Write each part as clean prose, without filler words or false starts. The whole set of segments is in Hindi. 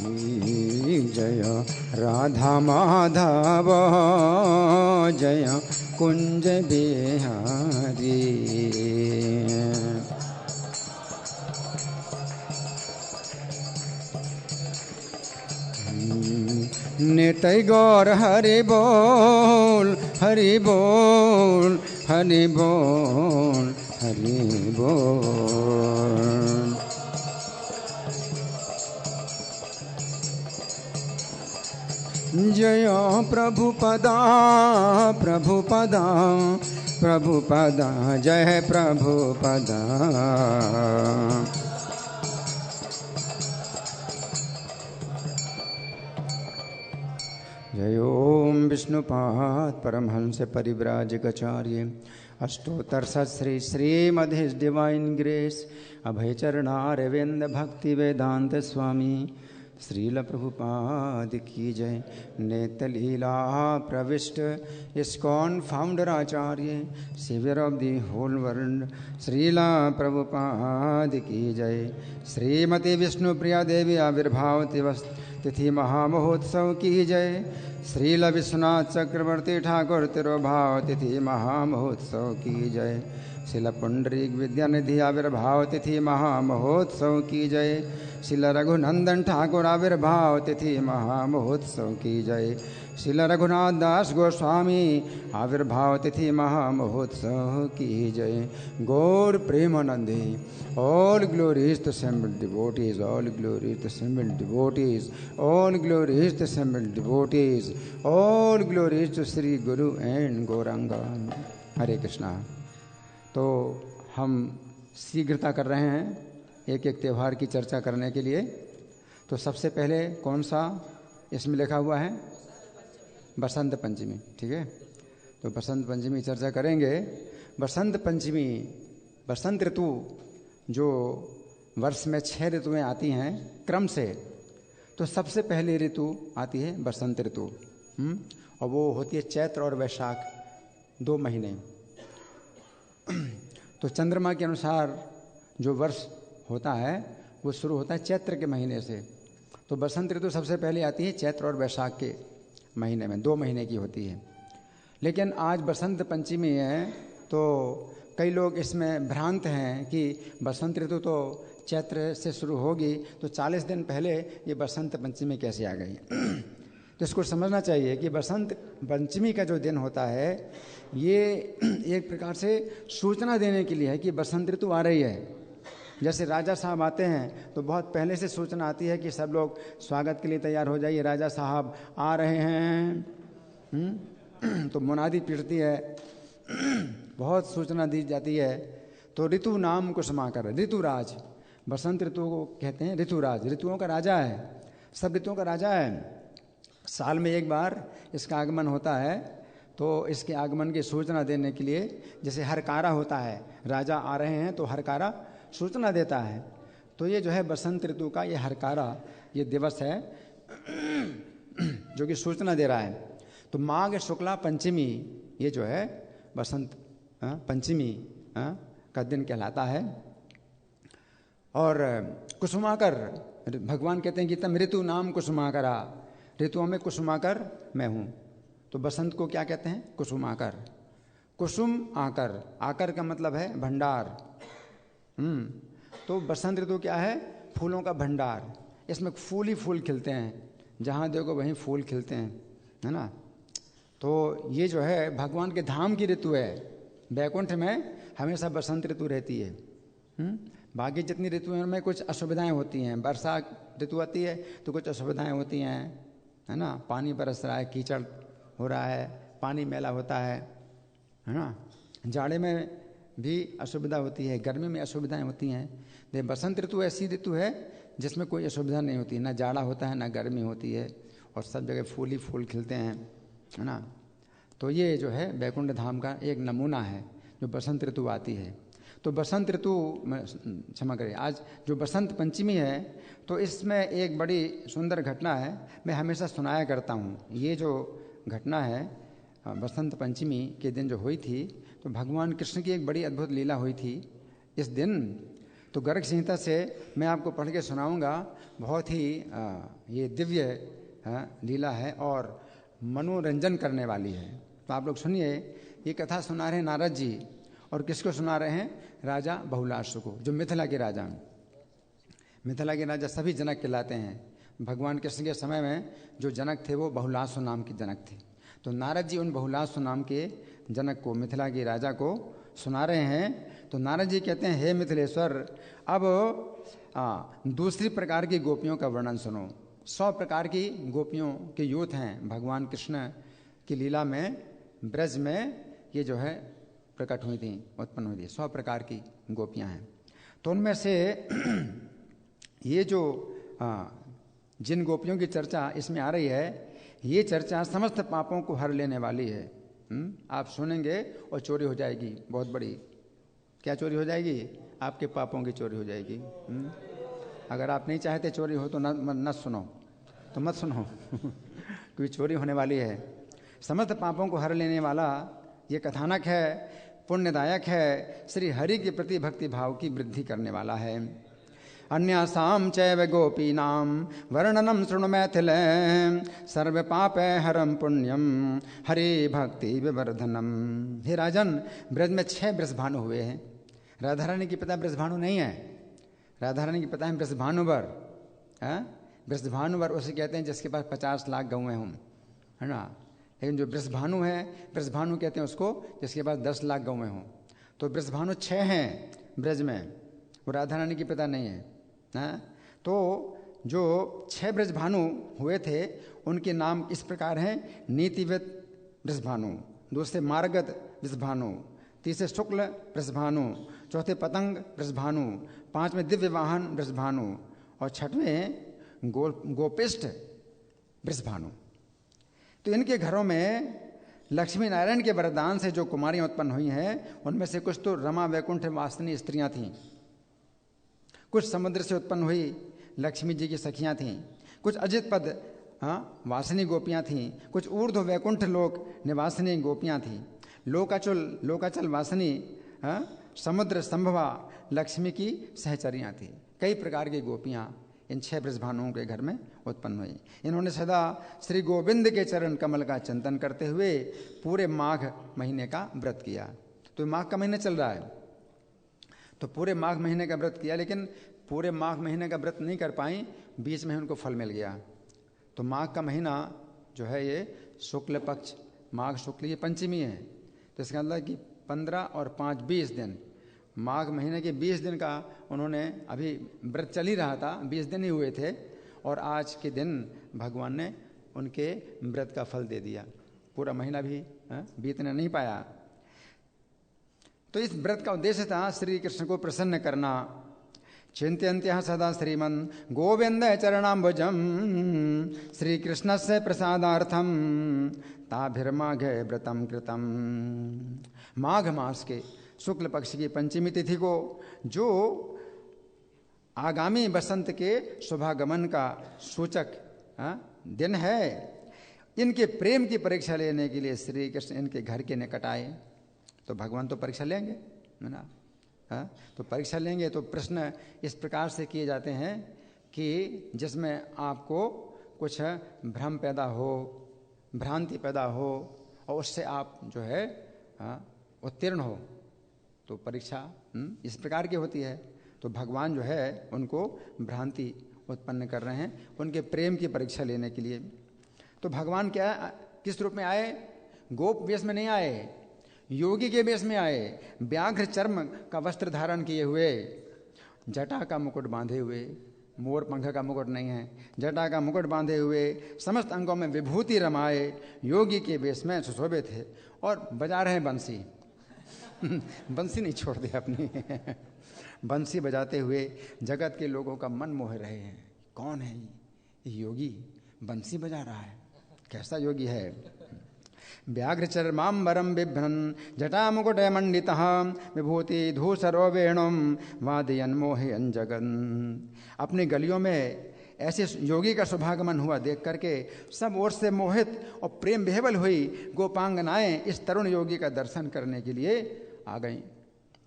जय राधा माधव जय कुंज बिहारी। नित्य गौर हरि बोल हरि बोल हरि बोल हरि बोल। जय प्रभुपदा प्रभुपदा प्रभुपदा जय प्रभुपदा। जय ओम विष्णुपाद परमहंस परिव्राजकाचार्य अष्टोत्तर Shri Srimad his divine grace Abhaycharanaravinda Bhaktivedanta स्वामी श्रील प्रभुपाद की जय। नेत्र लीला प्रविष्ट इस्कॉन फाउंडर आचार्य saviour of the whole world Shrila Prabhupada की जय। श्रीमती विष्णुप्रिया देवी आविर्भाव दिवस तिथि महामहोत्सव की जय। श्रील विश्वनाथ चक्रवर्ती ठाकुर तिरुभाव तिथि महामहोत्सव की जय। शिल पुंडरीक विद्यानिधि आविर्भाव तिथि महामहोत्सव की जय। शिल रघुनंदन ठाकुर आविर्भाव तिथि महामहोत्सव की जय। शिल रघुनाथ दास गोस्वामी आविर्भाव तिथि महामहोत्सव की जय। गौर Premanandi all glories to assembled devotees, all glories to assembled devotees, all glories to assembled devotees, all glories to Sri Guru and Gauranga। हरे कृष्णा। तो हम शीघ्रता कर रहे हैं एक एक त्यौहार की चर्चा करने के लिए। तो सबसे पहले कौन सा इसमें लिखा हुआ है? बसंत पंचमी। ठीक है, तो बसंत पंचमी चर्चा करेंगे। बसंत पंचमी, बसंत ऋतु जो वर्ष में 6 ऋतुएं आती हैं क्रम से, तो सबसे पहली ऋतु आती है बसंत ऋतु। और वो होती है चैत्र और वैशाख 2 महीने। तो चंद्रमा के अनुसार जो वर्ष होता है वो शुरू होता है चैत्र के महीने से। तो बसंत ऋतु सबसे पहले आती है चैत्र और वैशाख के महीने में, 2 महीने की होती है। लेकिन आज बसंत पंचमी है तो कई लोग इसमें भ्रांत हैं कि बसंत ऋतु तो चैत्र से शुरू होगी, तो 40 दिन पहले ये बसंत पंचमी कैसे आ गई। तो इसको समझना चाहिए कि बसंत पंचमी का जो दिन होता है ये एक प्रकार से सूचना देने के लिए है कि बसंत ऋतु आ रही है। जैसे राजा साहब आते हैं तो बहुत पहले से सूचना आती है कि सब लोग स्वागत के लिए तैयार हो जाइए, राजा साहब आ रहे हैं। तो मुनादी पीटती है, बहुत सूचना दी जाती है। तो ऋतु नाम कुसुमाकर, ऋतुराज, बसंत ऋतु को कहते हैं ऋतुराज, ऋतुओं का राजा है, सब ऋतुओं का राजा है। साल में एक बार इसका आगमन होता है, तो इसके आगमन की सूचना देने के लिए जैसे हरकारा होता है, राजा आ रहे हैं तो हरकारा सूचना देता है। तो ये जो है बसंत ऋतु का ये हरकारा, ये दिवस है जो कि सूचना दे रहा है। तो माघ शुक्ला पंचमी ये जो है बसंत पंचमी का दिन कहलाता है। और कुसुमाकर, भगवान कहते हैं कि तम ऋतु नाम कुसुमाकरा, ऋतुओं में कुसुमाकर मैं हूँ। तो बसंत को क्या कहते हैं? कुसुमाकर। कुसुम आकर, आकर का मतलब है भंडार। तो बसंत ऋतु क्या है? फूलों का भंडार। इसमें फूल ही फूल खिलते हैं, जहाँ देखो वहीं फूल खिलते हैं, है ना। तो ये जो है भगवान के धाम की ऋतु है। बैकुंठ में हमेशा बसंत ऋतु रहती है। बाकी जितनी ऋतुओं में कुछ असुविधाएं होती हैं, वर्षा ऋतु आती है तो कुछ असुविधाएं होती हैं, है ना। पानी बरस रहा है, कीचड़ हो रहा है, पानी मैला होता है ना। जाड़े में भी असुविधा होती है, गर्मी में असुविधाएं होती हैं। लेकिन बसंत ऋतु ऐसी ऋतु है जिसमें कोई असुविधा नहीं होती, ना जाड़ा होता है ना गर्मी होती है, और सब जगह फूल ही फूल खिलते हैं, है ना। तो ये जो है बैकुंठ धाम का एक नमूना है जो बसंत ऋतु आती है। तो बसंत ऋतु, क्षमा करिए, आज जो बसंत पंचमी है तो इसमें एक बड़ी सुंदर घटना है, मैं हमेशा सुनाया करता हूँ। ये जो घटना है बसंत पंचमी के दिन जो हुई थी, तो भगवान कृष्ण की एक बड़ी अद्भुत लीला हुई थी इस दिन। तो गर्ग संहिता से मैं आपको पढ़ के सुनाऊंगा। बहुत ही ये दिव्य लीला है और मनोरंजन करने वाली है। तो आप लोग सुनिए, ये कथा सुना रहे हैं नारद जी, और किसको सुना रहे हैं? राजा बहुलास्व को, जो मिथिला के राजा हैं। मिथिला के राजा सभी जनक कहलाते हैं। भगवान कृष्ण के समय में जो जनक थे वो बहुलास्व नाम के जनक थे। तो नारद जी उन बहुलास्व नाम के जनक को, मिथिला के राजा को सुना रहे हैं। तो नारद जी कहते हैं, हे मिथिलेश्वर, अब दूसरी प्रकार की गोपियों का वर्णन सुनो। 100 प्रकार की गोपियों के यूथ हैं भगवान कृष्ण की लीला में, ब्रज में ये जो है प्रकट हुई थी, उत्पन्न हुई थी। 100 प्रकार की गोपियां हैं। तो उनमें से ये जो जिन गोपियों की चर्चा इसमें आ रही है, ये चर्चा समस्त पापों को हर लेने वाली है। आप सुनेंगे और चोरी हो जाएगी, बहुत बड़ी। क्या चोरी हो जाएगी? आपके पापों की चोरी हो जाएगी। अगर आप नहीं चाहते चोरी हो तो न सुनो, तो मत सुनो क्योंकि चोरी होने वाली है। समस्त पापों को हर लेने वाला ये कथानक है, पुण्यदायक है, श्री हरि के प्रति भक्ति भाव की वृद्धि करने वाला है। अन्यासाम चैव गोपीनाम वर्णनम शृणु मैथिले, सर्व पापे हरम पुण्यम हरि भक्ति विवर्धनम। हे राजन, ब्रज में 6 वृषभानु हुए हैं। राधा रानी की पिता वृषभानु नहीं है, राधा रानी की पिता है वृषभानुवर। वृषभानुवर उसे कहते हैं जिसके पास 50 लाख गौएं हों, है ना। लेकिन जो वृषभानु है, वृषभानु कहते हैं उसको जिसके पास 10 लाख गौएं हों। तो वृषभानु 6 हैं ब्रज में, वो राधा रानी के पिता नहीं है। तो जो 6 वृषभानु हुए थे उनके नाम इस प्रकार हैं: नीतिविद वृषभानु, दूसरे मार्गद वृषभानु, तीसरे शुक्ल वृषभानु, चौथे पतंग वृषभानु, 5वें दिव्य वाहन वृषभानु और 6वें गोपिष्ठ वृषभानु। तो इनके घरों में लक्ष्मी नारायण के वरदान से जो कुमारियां उत्पन्न हुई हैं, उनमें से कुछ तो रमा वैकुंठ वासिनी स्त्रियां थीं, कुछ समुद्र से उत्पन्न हुई लक्ष्मी जी की सखियां थीं, कुछ अजित पद वासिनी गोपियां थीं, कुछ ऊर्ध्व वैकुंठ लोक निवासिनी गोपियां थीं, लोकाचल वासिनी समुद्र संभवा लक्ष्मी की सहचरियां थीं। कई प्रकार की गोपियां इन 6 वृषभानुओं के घर में उत्पन्न हुई। इन्होंने सदा श्री गोविंद के चरण कमल का चिंतन करते हुए पूरे माघ महीने का व्रत किया। तो माघ का महीना चल रहा है, तो पूरे माघ महीने का व्रत किया, लेकिन पूरे माघ महीने का व्रत नहीं कर पाई, बीच में उनको फल मिल गया। तो माघ का महीना जो है ये शुक्ल पक्ष, माघ शुक्ल ये पंचमी है। तो इसका मतलब कि 15 और 5 20 दिन, माघ महीने के 20 दिन का उन्होंने, अभी व्रत चल ही रहा था, 20 दिन ही हुए थे, और आज के दिन भगवान ने उनके व्रत का फल दे दिया। पूरा महीना भी बीतने नहीं पाया। तो इस व्रत का उद्देश्य था श्री कृष्ण को प्रसन्न करना। चिंत्यन्त्यः सदा श्रीमन् गोविंद चरणाम्बुजम् श्री कृष्ण से प्रसादार्थम ताभिर्माघे व्रतम कृतम। माघ मास के शुक्ल पक्ष की पंचमी तिथि को, जो आगामी बसंत के शुभागमन का सूचक दिन है, इनके प्रेम की परीक्षा लेने के लिए श्री कृष्ण इनके घर के निकट आए। तो भगवान तो परीक्षा लेंगे, है ना। तो परीक्षा लेंगे तो प्रश्न इस प्रकार से किए जाते हैं कि जिसमें आपको कुछ भ्रम पैदा हो, भ्रांति पैदा हो, और उससे आप जो है उत्तीर्ण हो। तो परीक्षा इस प्रकार की होती है। तो भगवान जो है उनको भ्रांति उत्पन्न कर रहे हैं, उनके प्रेम की परीक्षा लेने के लिए। तो भगवान क्या, किस रूप में आए? गोप वेश में नहीं आए, योगी के वेश में आए, व्याघ्र चर्म का वस्त्र धारण किए हुए, जटा का मुकुट बांधे हुए, मोर पंख का मुकुट नहीं है, जटा का मुकुट बांधे हुए, समस्त अंगों में विभूति रमाए, योगी के वेश में सुशोभित थे और बजा रहे हैं बंसी। बंसी नहीं छोड़ दे अपनी बंसी बजाते हुए जगत के लोगों का मन मोह रहे हैं। कौन है ये योगी, बंसी बजा रहा है, कैसा योगी है? व्याघ्र चर्मांबरम बिभ्रन जटा मुकुट मंडितः विभूति धूसरो वेणुम वादयन मोहयन जगन। अपनी गलियों में ऐसे योगी का शुभागमन हुआ देख करके सब ओर से मोहित और प्रेम विह्वल हुई गोपांगनाएं इस तरुण योगी का दर्शन करने के लिए आ गईं,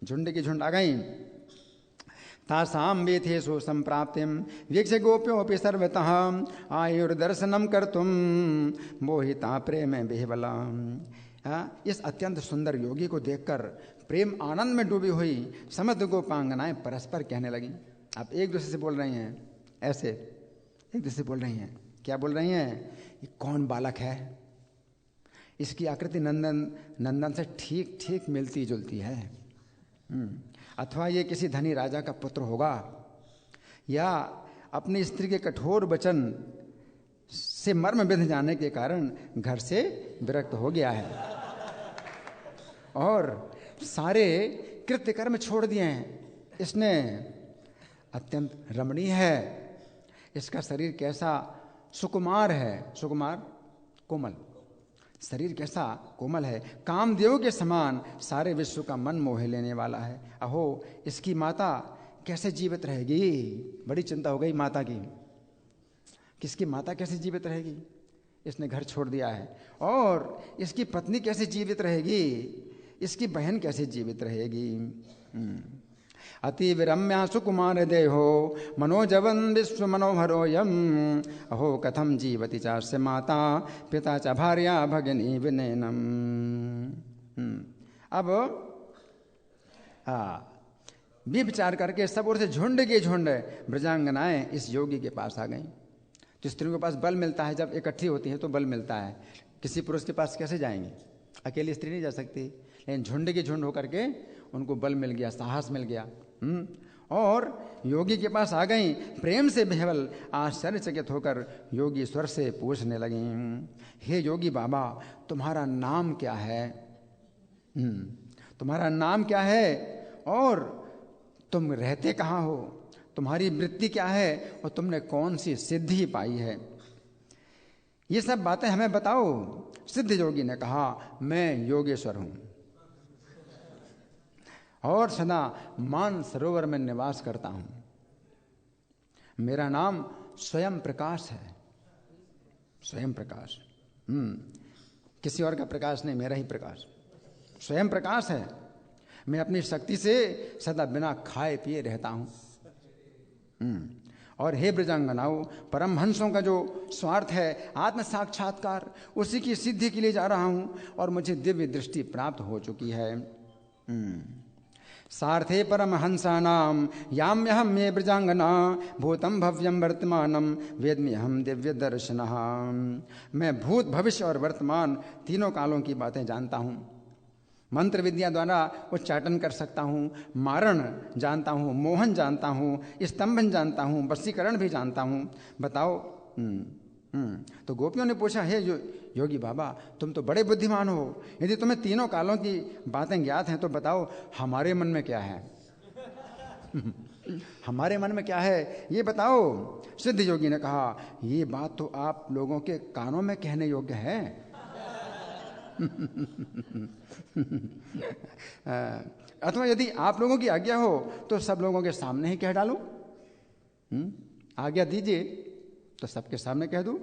झुंड की झुंड आ गईं। तासां वेथेषु संप्राप्तिं वीक्ष्य गोप्योऽपि सर्वतः आयुर्दर्शनं कर्तुं मोहिता प्रेम विह्वला। इस अत्यंत सुंदर योगी को देखकर प्रेम आनंद में डूबी हुई समस्त गोपांगनाएं परस्पर कहने लगी। आप एक दूसरे से बोल रही हैं, ऐसे एक दूसरे से बोल रही हैं। क्या बोल रही हैं? ये कौन बालक है? इसकी आकृति नंदन से ठीक ठीक मिलती जुलती है। अथवा ये किसी धनी राजा का पुत्र होगा, या अपनी स्त्री के कठोर वचन से मर्म बिंध जाने के कारण घर से विरक्त हो गया है और सारे कृत्य कर्म छोड़ दिए हैं। इसने अत्यंत रमणीय है, इसका शरीर कैसा सुकुमार है, सुकुमार कोमल, शरीर कैसा कोमल है, कामदेव के समान सारे विश्व का मन मोह लेने वाला है। अहो, इसकी माता कैसे जीवित रहेगी? बड़ी चिंता हो गई माता की, किसकी माता कैसे जीवित रहेगी? इसने घर छोड़ दिया है। और इसकी पत्नी कैसे जीवित रहेगी? इसकी बहन कैसे जीवित रहेगी? अति विरम्या सुकुमार देहो मनोजवन विश्व मनोहरोयम अहो कथम जीवति चास्य माता पिता च भार्या भगिनी विनयनम। अब भी विचार करके सब ओर से झुंड के झुंड ब्रजांगनाएं इस योगी के पास आ गईं। तो स्त्रियों के पास बल मिलता है, जब इकट्ठी होती है तो बल मिलता है। किसी पुरुष के पास कैसे जाएंगे? अकेली स्त्री नहीं जा सकती, लेकिन झुंड के झुंड होकर के उनको बल मिल गया, साहस मिल गया। और योगी के पास आ गई, प्रेम से बेहवल आश्चर्यचकित होकर योगी स्वर से पूछने लगी, हे योगी बाबा, तुम्हारा नाम क्या है? तुम्हारा नाम क्या है और तुम रहते कहाँ हो? तुम्हारी वृत्ति क्या है और तुमने कौन सी सिद्धि पाई है? ये सब बातें हमें बताओ। सिद्ध योगी ने कहा, मैं योगेश्वर हूं और सदा मान सरोवर में निवास करता हूं। मेरा नाम स्वयं प्रकाश है, स्वयं प्रकाश। किसी और का प्रकाश नहीं, मेरा ही प्रकाश स्वयं प्रकाश है। मैं अपनी शक्ति से सदा बिना खाए पिए रहता हूं। और हे ब्रजांगनाओं, परमहंसों का जो स्वार्थ है आत्म साक्षात्कार, उसी की सिद्धि के लिए जा रहा हूं और मुझे दिव्य दृष्टि प्राप्त हो चुकी है। सार्थे परमहंसानाम याम्यहम मे ब्रजांगना भूतम भव्यम वर्तमानम वेद्म्यहम दिव्य दर्शनः। मैं भूत भविष्य और वर्तमान तीनों कालों की बातें जानता हूं। मंत्र विद्या द्वारा उच्चाटन कर सकता हूँ, मारण जानता हूँ, मोहन जानता हूँ, स्तंभन जानता हूँ, वशीकरण भी जानता हूँ। बताओ। तो गोपियों ने पूछा, हे योगी बाबा, तुम तो बड़े बुद्धिमान हो, यदि तुम्हें तीनों कालों की बातें ज्ञात हैं तो बताओ हमारे मन में क्या है? हमारे मन में क्या है ये बताओ। सिद्ध योगी ने कहा, ये बात तो आप लोगों के कानों में कहने योग्य है। अथवा यदि आप लोगों की आज्ञा हो तो सब लोगों के सामने ही कह डालो। आज्ञा दीजिए तो सबके सामने कह दूं।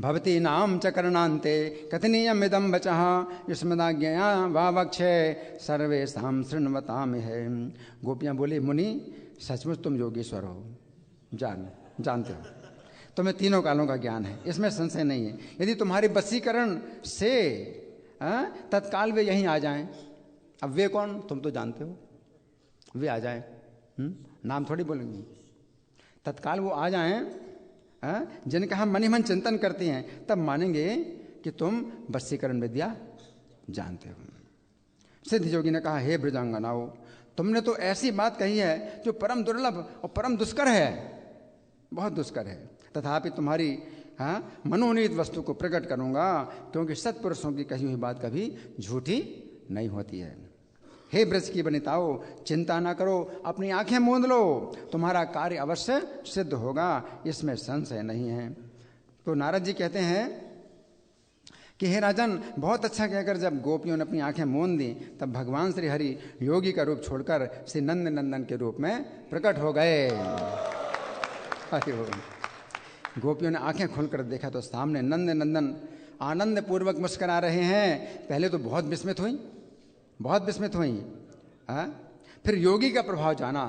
भवती नाम च करणान्ते कथनीयम इदं वचः युष्मदाज्ञया वा वक्षे सर्वेषां शृण्वताम् है। गोपियां बोली, मुनि सचमुच तुम योगेश्वर हो, जानते हो, तुम्हें तीनों कालों का ज्ञान है, इसमें संशय नहीं है। यदि तुम्हारे वशीकरण से तत्काल वे यहीं आ जाएं। अब वे कौन? तुम तो जानते हो, वे आ जाएं। नाम थोड़ी बोलेंगे, तत्काल वो आ जाएं, जिनका हम मनी मन चिंतन करते हैं, तब मानेंगे कि तुम वशीकरण विद्या जानते हो। सिद्ध योगी ने कहा, हे ब्रजांगनाओं, तुमने तो ऐसी बात कही है जो परम दुर्लभ और परम दुष्कर है, बहुत दुष्कर है। तथापि तुम्हारी मनोनीत वस्तु को प्रकट करूंगा, क्योंकि सत्पुरुषों की कही हुई बात कभी झूठी नहीं होती है। हे ब्रज की वनिताओं, चिंता ना करो, अपनी आंखें मूंद लो, तुम्हारा कार्य अवश्य सिद्ध होगा, इसमें संशय नहीं है। तो नारद जी कहते हैं कि हे राजन, बहुत अच्छा कहकर जब गोपियों ने अपनी आंखें मूंद दी, तब भगवान श्री हरि योगी का रूप छोड़कर श्री नंद नंदन के रूप में प्रकट हो गए। गोपियों ने आंखें खोलकर देखा तो सामने नंद नंदन आनंद पूर्वक मुस्कुरा रहे हैं। पहले तो बहुत विस्मित हुई, फिर योगी का प्रभाव जाना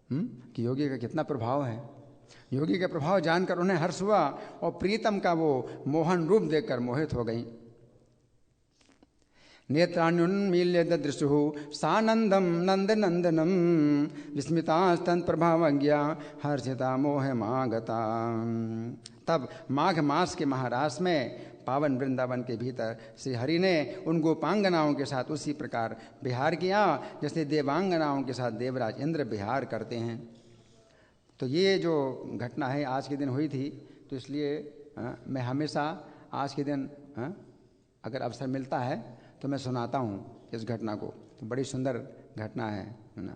कि योगी का कितना प्रभाव है। योगी का प्रभाव जानकर उन्हें हर्ष हुआ और प्रीतम का वो मोहन रूप देखकर मोहित हो गई। नेत्राण्युन्मील्य ददृशुः सानंदम नंद नंदनम विस्मितास्तन प्रभावज्ञा हर्षिता मोहमागता। तब माघ मास के महारास में पावन वृंदावन के भीतर श्री हरि ने उन गोपांगनाओं के साथ उसी प्रकार विहार किया जैसे देवांगनाओं के साथ देवराज इंद्र विहार करते हैं। तो ये जो घटना है आज के दिन हुई थी, तो इसलिए मैं हमेशा आज के दिन अगर अवसर मिलता है तो मैं सुनाता हूँ इस घटना को। तो बड़ी सुंदर घटना है ना।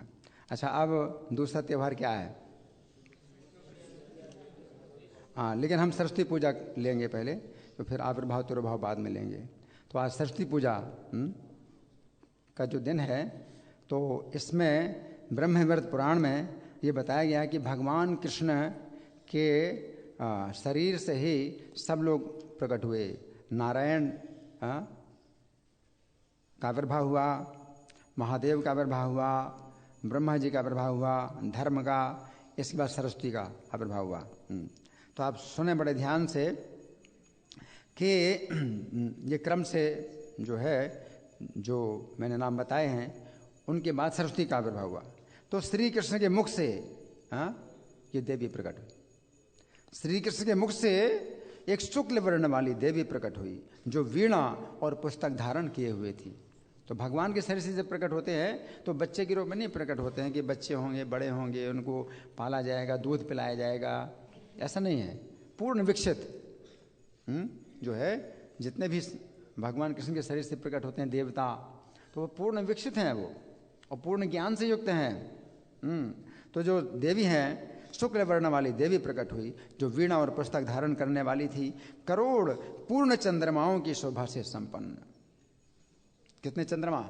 अच्छा, अब दूसरा त्यौहार क्या है? हाँ, लेकिन हम सरस्वती पूजा लेंगे पहले, तो फिर आविर्भाव तिरुभाव बाद में लेंगे। तो आज सरस्वती पूजा का जो दिन है, तो इसमें ब्रह्मवैवर्त पुराण में ये बताया गया है कि भगवान कृष्ण के शरीर से ही सब लोग प्रकट हुए। नारायण का आविर्भाव हुआ, महादेव का आविर्भाव हुआ, ब्रह्मा जी का आविर्भाव हुआ, धर्म का, इसके बाद सरस्वती का आविर्भाव हुआ। तो आप सुने बड़े ध्यान से कि ये क्रम से जो है, जो मैंने नाम बताए हैं, उनके बाद सरस्वती का आविर्भाव हुआ। तो श्री कृष्ण के मुख से ये देवी प्रकट हुई। श्री कृष्ण के मुख से एक शुक्ल वर्ण वाली देवी प्रकट हुई जो वीणा और पुस्तक धारण किए हुए थी। तो भगवान के शरीर से जब प्रकट होते हैं तो बच्चे के रूप में नहीं प्रकट होते हैं कि बच्चे होंगे, बड़े होंगे, उनको पाला जाएगा, दूध पिलाया जाएगा, ऐसा नहीं है। पूर्ण विकसित जो है, जितने भी भगवान कृष्ण के शरीर से प्रकट होते हैं देवता, तो वो पूर्ण विकसित हैं वो, और पूर्ण ज्ञान से युक्त हैं। तो जो देवी हैं, शुक्ल वर्ण वाली देवी प्रकट हुई जो वीणा और पुस्तक धारण करने वाली थी, करोड़ पूर्ण चंद्रमाओं की शोभा से संपन्न। कितने चंद्रमा?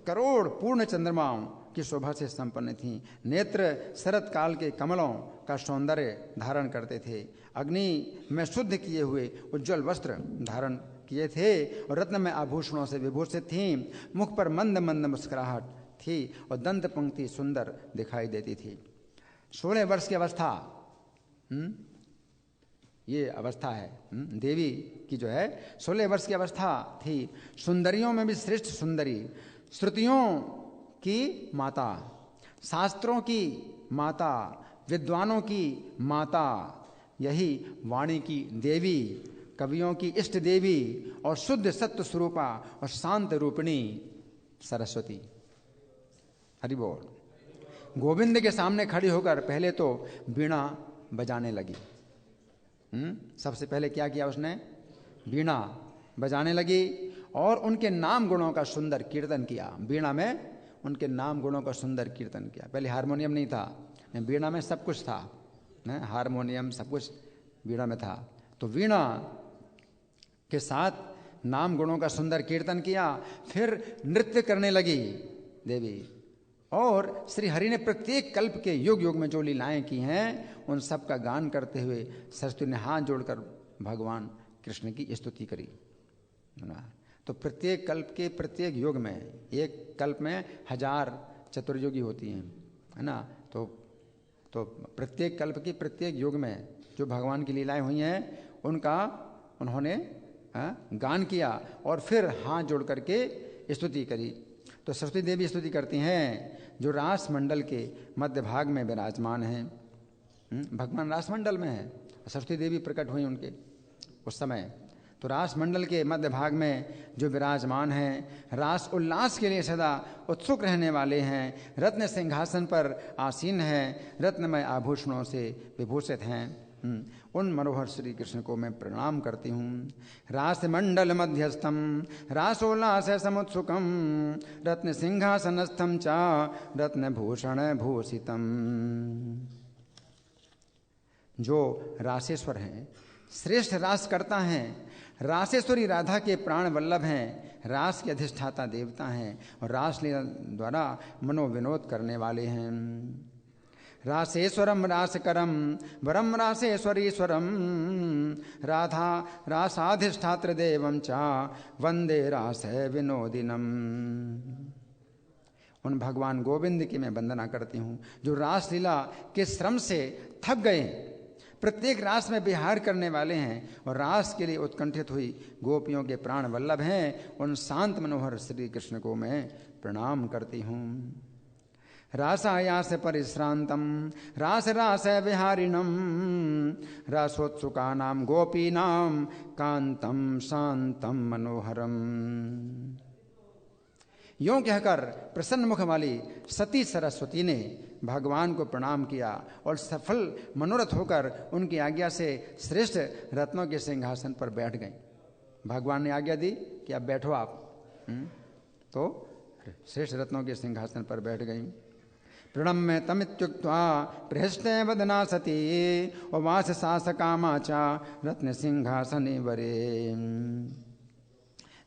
करोड़ पूर्ण चंद्रमाओं की शोभा से संपन्न थी। नेत्र शरत काल के कमलों का सौंदर्य धारण करते थे। अग्नि में शुद्ध किए हुए उज्जवल वस्त्र धारण किए थे और रत्न में आभूषणों से विभूषित थी। मुख पर मंद मंद मुस्कुराहट थी और दंत पंक्ति सुंदर दिखाई देती थी। 16 वर्ष की अवस्था, ये अवस्था है देवी की जो है, 16 वर्ष की अवस्था थी। सुंदरियों में भी श्रेष्ठ सुंदरी, श्रुतियों की माता, शास्त्रों की माता, विद्वानों की माता, यही वाणी की देवी, कवियों की इष्ट देवी और शुद्ध सत्य स्वरूपा और शांत रूपिणी सरस्वती। हरि बोल। गोविंद के सामने खड़ी होकर पहले तो वीणा बजाने लगी। सबसे पहले क्या किया उसने? वीणा बजाने लगी और उनके नाम गुणों का सुंदर कीर्तन किया। वीणा में उनके नाम गुणों का सुंदर कीर्तन किया। पहले हारमोनियम नहीं था, वीणा में सब कुछ था, हारमोनियम सब कुछ वीणा में था। तो वीणा के साथ नाम गुणों का सुंदर कीर्तन किया। फिर नृत्य करने लगी देवी। और श्री हरि ने प्रत्येक कल्प के युग युग में जो लीलाएं की हैं उन सब का गान करते हुए सरस्वती ने हाथ जोड़कर भगवान कृष्ण की स्तुति करी। तो प्रत्येक कल्प के प्रत्येक युग में, एक कल्प में 1000 चतुर्युगी होती हैं, है ना। तो प्रत्येक कल्प के प्रत्येक युग में जो भगवान की लीलाएं हुई हैं उनका उन्होंने गान किया और फिर हाथ जोड़ करके स्तुति करी। तो सरस्वती देवी स्तुति करती हैं जो रास मंडल के मध्य भाग में विराजमान हैं। भगवान रास मंडल में है, सरस्वती देवी प्रकट हुई उनके उस समय। तो रास मंडल के मध्य भाग में जो विराजमान हैं, रास उल्लास के लिए सदा उत्सुक रहने वाले हैं, रत्न सिंहासन पर आसीन हैं, रत्नमय आभूषणों से विभूषित हैं, उन मनोहर श्री कृष्ण को मैं प्रणाम करती हूँ। रास मंडल मध्यस्थम रासोल्लास समुत्सुकम रत्न सिंहासनस्थम चा रत्न भूषण भूषितम। जो रासेश्वर हैं, श्रेष्ठ रास करता हैं, रासेश्वरी राधा के प्राण वल्लभ हैं, रास के अधिष्ठाता देवता हैं और रासलीला द्वारा मनोविनोद करने वाले हैं। रासेश्वरम रासकरम वरम रासेश्वरीश्वरम राधा रासाधिष्ठात्र देवम चा वंदे रास विनोदिनम। उन भगवान गोविंद की मैं वंदना करती हूँ जो रासलीला के श्रम से थक गए, प्रत्येक रास में विहार करने वाले हैं और रास के लिए उत्कंठित हुई गोपियों के प्राण वल्लभ हैं। उन शांत मनोहर श्री कृष्ण को मैं प्रणाम करती हूँ। रासायास परिश्रांतम रास रास विहारिणम रासोत्सुकानां गोपीनां कांतम शांतम मनोहरम। यों कहकर प्रसन्न मुख वाली सती सरस्वती ने भगवान को प्रणाम किया और सफल मनोरथ होकर उनकी आज्ञा से श्रेष्ठ रत्नों के सिंहासन पर बैठ गई। भगवान ने आज्ञा दी कि अब बैठो आप, तो श्रेष्ठ रत्नों के सिंहासन पर बैठ गई। प्रणम्य तमित्युक्त्वा प्रहृष्टे वदना सती उवास सासकामा चा रत्न सिंहासने वरे।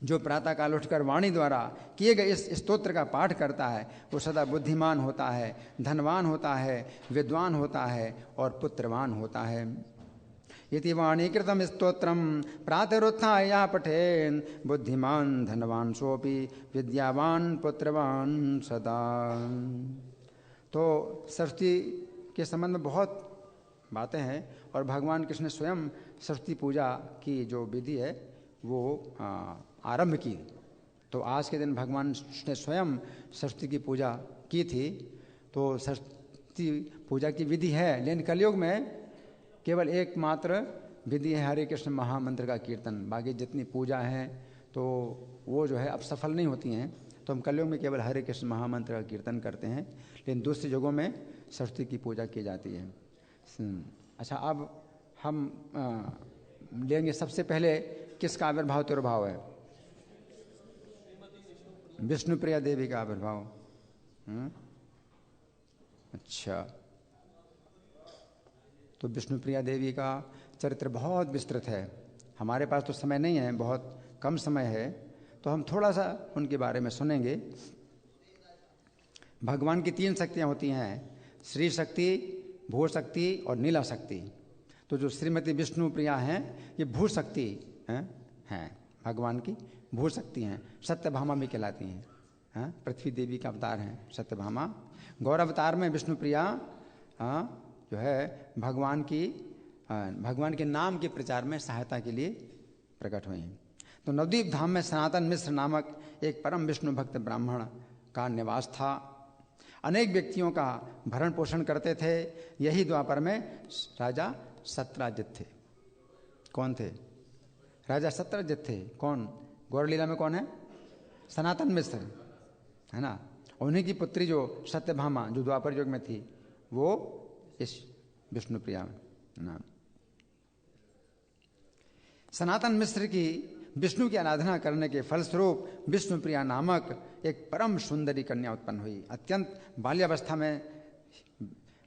जो प्रातःकाल उठकर वाणी द्वारा किए गए इस स्तोत्र का पाठ करता है वो सदा बुद्धिमान होता है, धनवान होता है, विद्वान होता है और पुत्रवान होता है। इति वाणी कृतम स्तोत्रम प्रातरुत्थाय या पठेन बुद्धिमान धनवान सोपि विद्यावान पुत्रवान सदा। तो सरस्वती के संबंध में बहुत बातें हैं और भगवान कृष्ण ने स्वयं सरस्वती पूजा की जो विधि है वो आरंभ की। तो आज के दिन भगवान ने स्वयं सरस्वती की पूजा की थी। तो सरस्वती पूजा की विधि है, लेकिन कलयुग में केवल एकमात्र विधि है हरे कृष्ण महामंत्र का कीर्तन। बाकी जितनी पूजा है तो वो जो है अब सफल नहीं होती हैं। तो हम कलयुग में केवल हरे कृष्ण महामंत्र का कीर्तन करते हैं, लेकिन दूसरी जगहों में सरस्वती की पूजा की जाती है। अच्छा, अब हम लेंगे सबसे पहले किसका आविर्भाव तिरुभाव है? विष्णुप्रिया देवी का आविर्भाव। अच्छा, तो विष्णुप्रिया देवी का चरित्र बहुत विस्तृत है। हमारे पास तो समय नहीं है, बहुत कम समय है, तो हम थोड़ा सा उनके बारे में सुनेंगे। भगवान की 3 शक्तियाँ होती हैं, श्री शक्ति, भू शक्ति और नीला शक्ति। तो जो श्रीमती विष्णुप्रिया हैं ये भू शक्ति हैं, भगवान की भू शक्ति हैं। सत्यभामा भी कहलाती हैं, पृथ्वी देवी का अवतार हैं सत्यभामा। गौर अवतार में विष्णुप्रिया जो है भगवान के नाम के प्रचार में सहायता के लिए प्रकट हुई हैं। तो नवद्वीप धाम में सनातन मिश्र नामक एक परम विष्णु भक्त ब्राह्मण का निवास था। अनेक व्यक्तियों का भरण पोषण करते थे। यही द्वापर में राजा सत्यजित थे। कौन थे? राजा सत्यजित थे। कौन? गौरलीला में कौन है? सनातन मिश्र, है ना। उन्हीं की पुत्री जो सत्यभामा जो द्वापर युग में थी वो इस विष्णुप्रिया नाम। सनातन मिश्र की विष्णु की आराधना करने के फलस्वरूप विष्णुप्रिया नामक एक परम सुंदरी कन्या उत्पन्न हुई। अत्यंत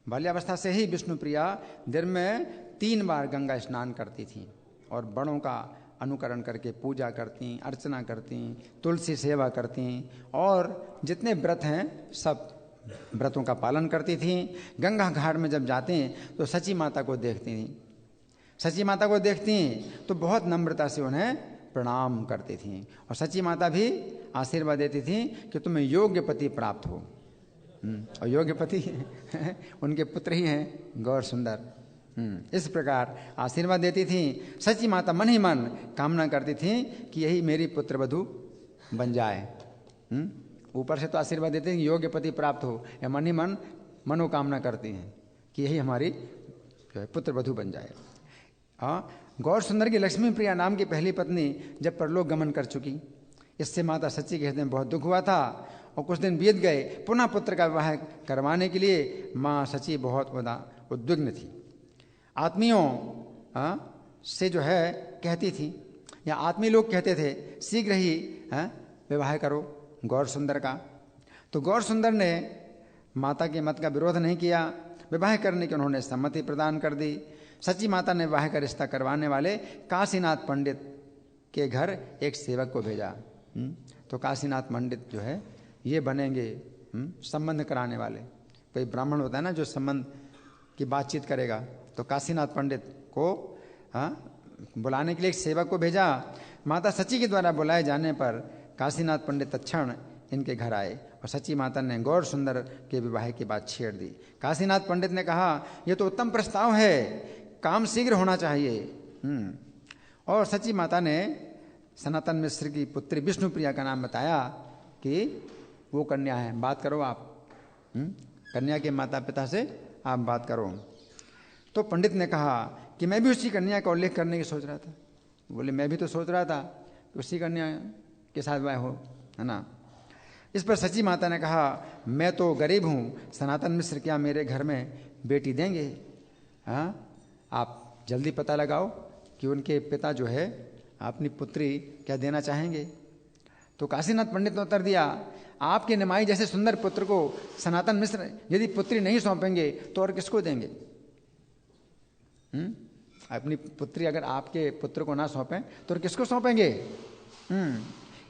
बाल्यावस्था से ही विष्णुप्रिया दिन में 3 बार गंगा स्नान करती थीं और बड़ों का अनुकरण करके पूजा करती, अर्चना करती, तुलसी सेवा करती और जितने व्रत हैं सब व्रतों का पालन करती थीं। गंगा घाट में जब जाती तो सची माता को देखती थीं। सची माता को देखती तो बहुत नम्रता से उन्हें प्रणाम करती थीं और सची माता भी आशीर्वाद देती थीं कि तुम्हें योग्य पति प्राप्त हो। और योग्य पति उनके पुत्र ही हैं गौर सुंदर। इस प्रकार आशीर्वाद देती थी। सची माता मन ही मन कामना करती थी कि यही मेरी पुत्र वधू बन जाए। ऊपर से तो आशीर्वाद देते हैं कि योग्य पति प्राप्त हो, या मन ही मन मनोकामना करती हैं कि यही हमारी जो है पुत्र वधू बन जाए। गौर सुंदर की लक्ष्मी प्रिया नाम की पहली पत्नी जब परलोक गमन कर चुकी, इससे माता सची के हृदय में बहुत दुख हुआ था और कुछ दिन बीत गए। पुनः पुत्र का विवाह करवाने के लिए माँ सची बहुत उद्विग्न थी। आत्मियों से जो है कहती थी, या आत्मीय लोग कहते थे शीघ्र ही विवाह करो गौर सुंदर का। तो गौर सुंदर ने माता के मत का विरोध नहीं किया, विवाह करने की उन्होंने सम्मति प्रदान कर दी। सची माता ने विवाह का रिश्ता करवाने वाले काशीनाथ पंडित के घर एक सेवक को भेजा। तो काशीनाथ पंडित जो है ये बनेंगे संबंध कराने वाले। कोई ब्राह्मण होता है ना जो संबंध की बातचीत करेगा, तो काशीनाथ पंडित को बुलाने के लिए एक सेवक को भेजा। माता सची के द्वारा बुलाए जाने पर काशीनाथ पंडित तत्क्षण इनके घर आए और सची माता ने गौर सुंदर के विवाह की बात छेड़ दी। काशीनाथ पंडित ने कहा, यह तो उत्तम प्रस्ताव है, काम शीघ्र होना चाहिए। और सची माता ने सनातन मिश्र की पुत्री विष्णुप्रिया का नाम बताया कि वो कन्या है, बात करो आप। कन्या के माता पिता से आप बात करो। तो पंडित ने कहा कि मैं भी उसी कन्या का उल्लेख करने की सोच रहा था। बोले मैं भी तो सोच रहा था कि उसी कन्या के साथ विवाह हो, है ना। इस पर सची माता ने कहा, मैं तो गरीब हूँ, सनातन मिश्र क्या मेरे घर में बेटी देंगे? हाँ, आप जल्दी पता लगाओ कि उनके पिता जो है अपनी पुत्री क्या देना चाहेंगे। तो काशीनाथ पंडित ने उत्तर दिया, आपके निमाई जैसे सुंदर पुत्र को सनातन मिश्र यदि पुत्री नहीं सौंपेंगे तो और किसको देंगे? अपनी पुत्री अगर आपके पुत्र को ना सौंपें तो और किसको सौंपेंगे?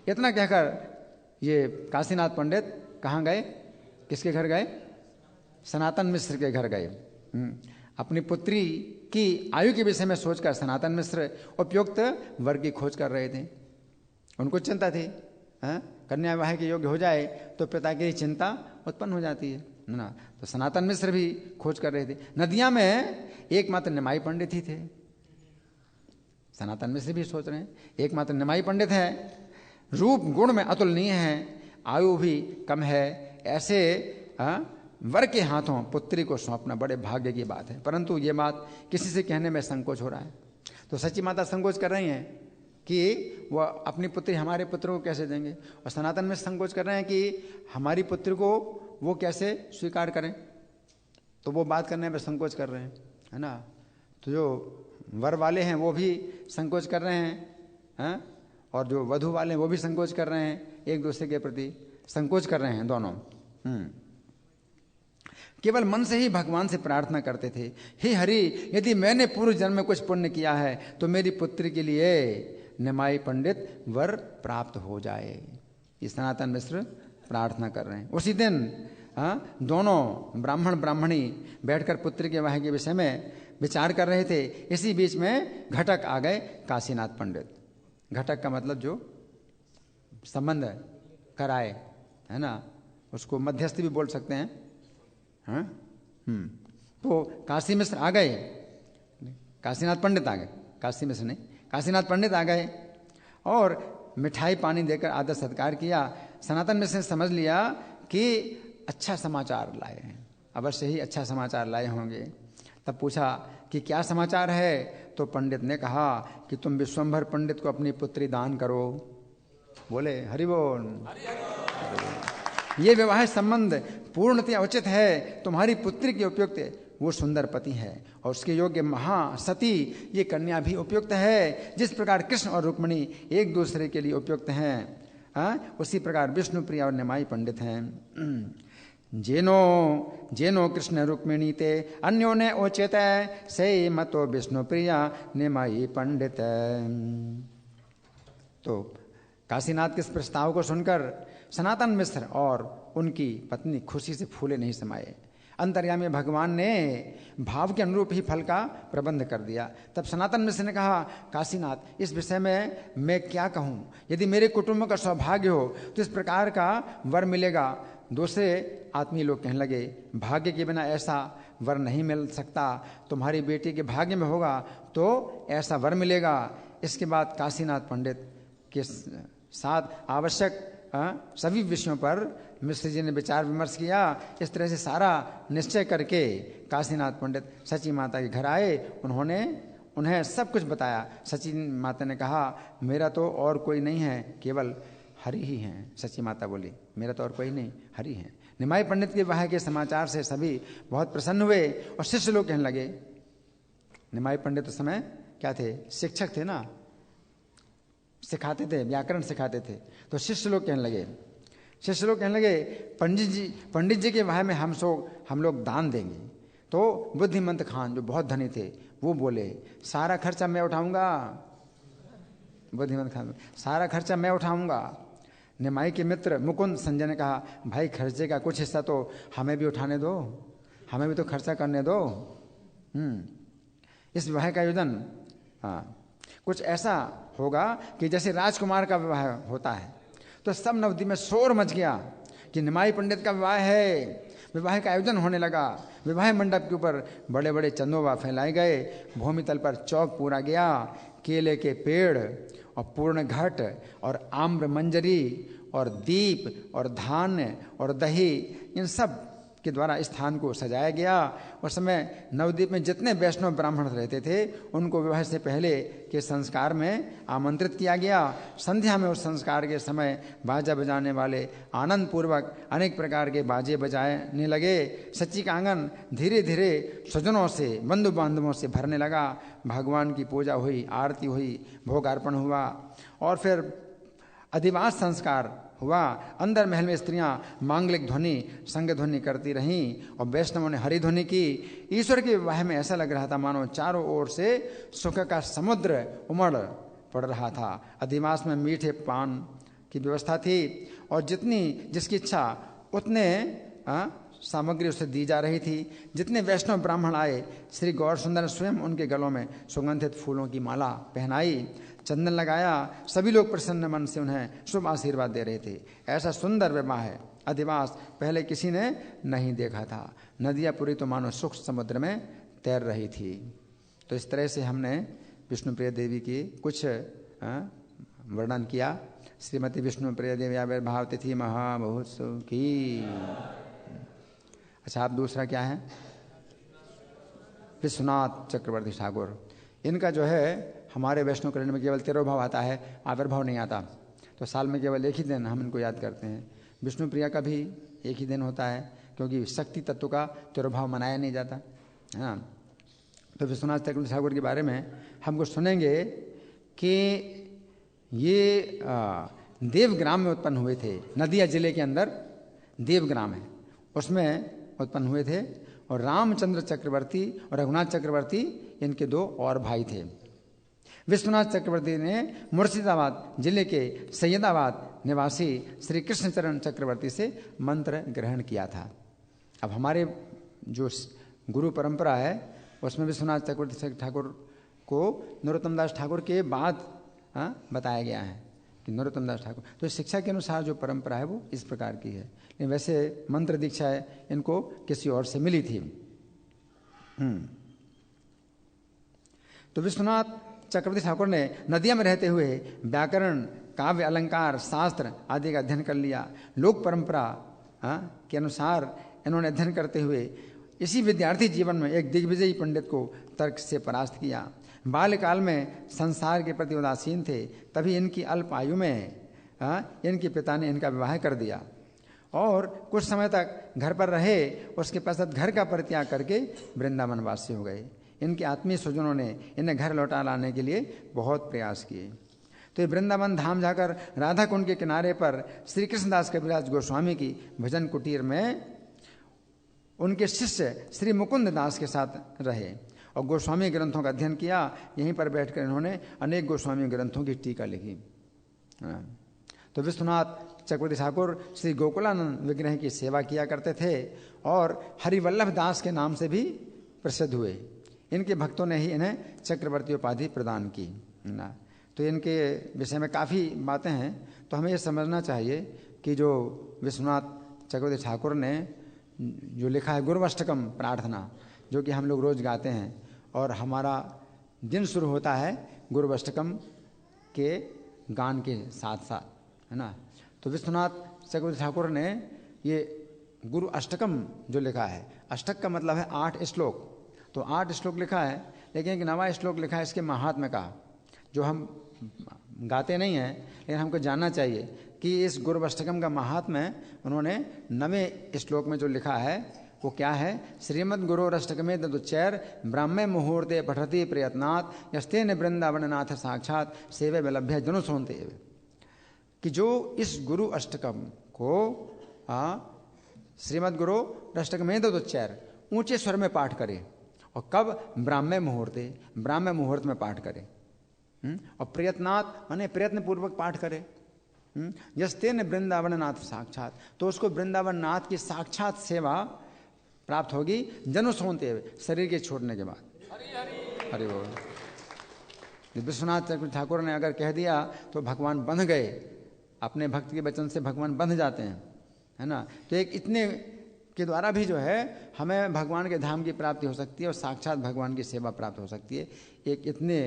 इतना कहकर ये काशीनाथ पंडित कहाँ गए? किसके घर गए? सनातन मिश्र के घर गए। अपनी पुत्री की आयु के विषय में सोचकर सनातन मिश्र उपयुक्त वर की खोज कर रहे थे। उनको चिंता थी, कन्या विवाह के योग्य हो जाए तो पिता की चिंता उत्पन्न हो जाती है ना। तो सनातन मिश्र भी खोज कर रहे थे। नदिया में एकमात्र निमाई पंडित ही थे। सनातन मिश्र भी सोच रहे हैं, एकमात्र निमाई पंडित है, रूप गुण में अतुलनीय है, आयु भी कम है, ऐसे वर के हाथों पुत्री को सौंपना बड़े भाग्य की बात है। परंतु ये बात किसी से कहने में संकोच हो रहा है। तो सची माता संकोच कर रही हैं कि वह अपनी पुत्री हमारे पुत्र को कैसे देंगे, और सनातन में संकोच कर रहे हैं कि हमारी पुत्री को वो कैसे स्वीकार करें। तो वो बात करने में संकोच कर रहे हैं, है ना। तो जो वर वाले हैं वो भी संकोच कर रहे हैं, और जो वधू वाले हैं वो भी संकोच कर रहे हैं, एक दूसरे के प्रति संकोच कर रहे हैं दोनों। केवल मन से ही भगवान से प्रार्थना करते थे, हे हरि, यदि मैंने पूर्व जन्म में कुछ पुण्य किया है तो मेरी पुत्री के लिए निमाई पंडित वर प्राप्त हो जाए। ये सनातन मिश्र प्रार्थना कर रहे हैं। उसी दिन दोनों ब्राह्मण ब्राह्मणी बैठकर पुत्री के विवाह के विषय में विचार कर रहे थे। इसी बीच में घटक आ गए काशीनाथ पंडित। घटक का मतलब जो संबंध कराए, है ना, उसको मध्यस्थी भी बोल सकते हैं। तो काशी मिश्र आ गए, काशीनाथ पंडित आ गए, काशी मिश्र नहीं, काशीनाथ पंडित आ गए और मिठाई पानी देकर आदर सत्कार किया। सनातन मिश्र ने समझ लिया कि अच्छा समाचार लाए हैं, अवश्य ही अच्छा समाचार लाए होंगे। तब पूछा कि क्या समाचार है? तो पंडित ने कहा कि तुम विश्वंभर पंडित को अपनी पुत्री दान करो। बोले हरि बोल। ये विवाह संबंध पूर्णतया उचित है, तुम्हारी पुत्री की उपयुक्त वो सुंदर पति है और उसके योग्य महासती ये कन्या भी उपयुक्त है। जिस प्रकार कृष्ण और रुक्मिणी एक दूसरे के लिए उपयुक्त हैं, उसी प्रकार विष्णुप्रिया और निमाई पंडित हैं। जेनो कृष्ण रुक्मिणी ते अन्योने उचित से मतो विष्णुप्रिया निमाई पंडित। तो काशीनाथ के इस प्रस्ताव को सुनकर सनातन मिश्र और उनकी पत्नी खुशी से फूले नहीं समाये। अंतर्यामी भगवान ने भाव के अनुरूप ही फल का प्रबंध कर दिया। तब सनातन मिश्र ने कहा, काशीनाथ, इस विषय में मैं क्या कहूँ? यदि मेरे कुटुंब का सौभाग्य हो तो इस प्रकार का वर मिलेगा। दूसरे आत्मीय लोग कहने लगे, भाग्य के बिना ऐसा वर नहीं मिल सकता, तुम्हारी बेटी के भाग्य में होगा तो ऐसा वर मिलेगा। इसके बाद काशीनाथ पंडित के साथ आवश्यक सभी विषयों पर मिश्र जी ने विचार विमर्श किया। इस तरह से सारा निश्चय करके काशीनाथ पंडित सची माता के घर आए। उन्हें सब कुछ बताया। सची माता ने कहा, मेरा तो और कोई नहीं है, केवल हरि ही हैं। सची माता बोली, मेरा तो और कोई नहीं, हरि हैं। निमाई पंडित के विवाह के समाचार से सभी बहुत प्रसन्न हुए और शिष्य लोग कहने लगे, निमाई पंडित उस समय क्या थे? शिक्षक थे ना, सिखाते थे, व्याकरण सिखाते थे। तो शिष्य लोग कहने लगे, पंडित जी के विवाह में हम लोग दान देंगे। तो बुद्धिमंत खान जो बहुत धनी थे वो बोले, सारा खर्चा मैं उठाऊंगा। बुद्धिमंत खान, सारा खर्चा मैं उठाऊंगा। निमाई के मित्र मुकुंद संजय ने कहा, भाई खर्चे का कुछ हिस्सा तो हमें भी उठाने दो, हमें भी तो खर्चा करने दो। इस विवाह का आयोजन कुछ ऐसा होगा कि जैसे राजकुमार का विवाह होता है, तो सब नवद्वीप में शोर मच गया कि निमाई पंडित का विवाह है। विवाह का आयोजन होने लगा। विवाह मंडप के ऊपर बड़े बड़े चंदोवा फैलाए गए। भूमि तल पर चौक पूरा गया। केले के पेड़ और पूर्ण घट और आम्र मंजरी और दीप और धान्य और दही, इन सब के द्वारा स्थान को सजाया गया। उस समय नवद्वीप में जितने वैष्णव ब्राह्मण रहते थे उनको विवाह से पहले के संस्कार में आमंत्रित किया गया। संध्या में उस संस्कार के समय बाजा बजाने वाले आनंद पूर्वक अनेक प्रकार के बाजे बजाने लगे। सच्ची का आंगन धीरे धीरे स्वजनों से, बंधु बांधवों से भरने लगा। भगवान की पूजा हुई, आरती हुई, भोग अर्पण हुआ और फिर अधिवास संस्कार हुआ। अंदर महल में स्त्रियां मांगलिक ध्वनि, संग ध्वनि करती रहीं और वैष्णवों ने हरि ध्वनि की। ईश्वर के विवाह में ऐसा लग रहा था मानो चारों ओर से सुख का समुद्र उमड़ पड़ रहा था। अधिवास में मीठे पान की व्यवस्था थी और जितनी जिसकी इच्छा उतने सामग्री उसे दी जा रही थी। जितने वैष्णव ब्राह्मण आए, श्री गौर सुंदर ने स्वयं उनके गलों में सुगंधित फूलों की माला पहनाई, चंदन लगाया। सभी लोग प्रसन्न मन से उन्हें शुभ आशीर्वाद दे रहे थे। ऐसा सुंदर विवाह है अधिवास पहले किसी ने नहीं देखा था। नदियाँ पूरी तो मानो सुख समुद्र में तैर रही थी। तो इस तरह से हमने विष्णुप्रिया देवी की कुछ वर्णन किया। श्रीमती विष्णुप्रिया देवी आविर्भाव तिथि महामहोत्सव की। अच्छा, आप दूसरा क्या है? विश्वनाथ चक्रवर्ती ठाकुर। इनका जो है हमारे वैष्णव कल्याण में केवल 13 भाव आता है, आविर्भाव नहीं आता। तो साल में केवल एक ही दिन हम इनको याद करते हैं। विष्णुप्रिया का भी एक ही दिन होता है क्योंकि शक्ति तत्व का 13 भाव मनाया नहीं जाता है ना। तो विश्वनाथ चक्रवर्ती ठाकुर के बारे में हमको सुनेंगे कि ये देवग्राम में उत्पन्न हुए थे। नदिया जिले के अंदर देवग्राम है, उसमें उत्पन्न हुए थे। और रामचंद्र चक्रवर्ती और रघुनाथ चक्रवर्ती इनके 2 और भाई थे। विश्वनाथ चक्रवर्ती ने मुर्शिदाबाद जिले के सैयदाबाद निवासी श्री कृष्णचरण चक्रवर्ती से मंत्र ग्रहण किया था। अब हमारे जो गुरु परंपरा है उसमें विश्वनाथ चक्रवर्ती ठाकुर को नरोत्तम दास ठाकुर के बाद बताया गया है कि नरोत्तम दास ठाकुर। तो शिक्षा के अनुसार जो परंपरा है वो इस प्रकार की है। लेकिन वैसे मंत्र दीक्षा है इनको किसी और से मिली थी। तो विश्वनाथ चक्रवर्ती ठाकुर ने नदिया में रहते हुए व्याकरण, काव्य, अलंकार, शास्त्र आदि का अध्ययन कर लिया। लोक परंपरा के अनुसार इन्होंने अध्ययन करते हुए इसी विद्यार्थी जीवन में एक दिग्विजयी पंडित को तर्क से परास्त किया। बाल्यकाल में संसार के प्रति उदासीन थे, तभी इनकी अल्प आयु में इनके पिता ने इनका विवाह कर दिया और कुछ समय तक घर पर रहे। उसके पश्चात घर का परित्याग करके वृंदावन वासी हो गए। इनके आत्मीय स्वजनों ने इन्हें घर लौटा लाने के लिए बहुत प्रयास किए। तो ये वृंदावन धाम जाकर राधा कुंड के किनारे पर श्री कृष्णदास कविराज गोस्वामी की भजन कुटीर में उनके शिष्य श्री मुकुंद दास के साथ रहे और गोस्वामी ग्रंथों का अध्ययन किया। यहीं पर बैठकर इन्होंने अनेक गोस्वामी ग्रंथों की टीका लिखी। तो विश्वनाथ चक्रवर्ती ठाकुर श्री गोकुलानंद विग्रह की सेवा किया करते थे और हरिवल्लभ दास के नाम से भी प्रसिद्ध हुए। इनके भक्तों ने ही इन्हें चक्रवर्ती उपाधि प्रदान की ना। तो इनके विषय में काफ़ी बातें हैं। तो हमें ये समझना चाहिए कि जो विश्वनाथ चक्रवर्ती ठाकुर ने जो लिखा है गुरुअष्टकम प्रार्थना, जो कि हम लोग रोज़ गाते हैं और हमारा दिन शुरू होता है गुरुअष्टकम के गान के साथ साथ, है ना। तो विश्वनाथ चक्रवर्ती ठाकुर ने ये गुरु अष्टकम जो लिखा है, अष्टक का मतलब है 8 श्लोक। तो 8 श्लोक लिखा है, लेकिन एक 9वां श्लोक लिखा है इसके महात्म्य का, जो हम गाते नहीं हैं लेकिन हमको जानना चाहिए कि इस गुरु अष्टकम का महात्म्य उन्होंने 9वें श्लोक में जो लिखा है वो क्या है। श्रीमद् गुरु अष्टकमे तदुच्चैर ब्राह्मे मुहूर्ते पठति प्रयत्नात् यस्तेन वृंदावननाथ साक्षात सेवे वलभ्य जनु सोनते। कि जो इस गुरु अष्टकम को श्रीमद् गुरु अष्टकमे तदुच्चैर ऊंचे स्वर में पाठ करे और कब, ब्राह्मे मुहूर्ते, ब्राह्मे मुहूर्त में पाठ करे और प्रयत्नात् माने प्रयत्न पूर्वक पाठ करे। यस्तेन वृंदावन नाथ साक्षात, तो उसको वृंदावन नाथ की साक्षात सेवा प्राप्त होगी जनु सोनते हुए, शरीर के छोड़ने के बाद। अरे वो विश्वनाथ चक्रवर्ती ठाकुर ने अगर कह दिया तो भगवान बंध गए, अपने भक्त के वचन से भगवान बंध जाते हैं, है ना। तो एक इतने के द्वारा भी जो है हमें भगवान के धाम की प्राप्ति हो सकती है और साक्षात भगवान की सेवा प्राप्त हो सकती है, एक इतने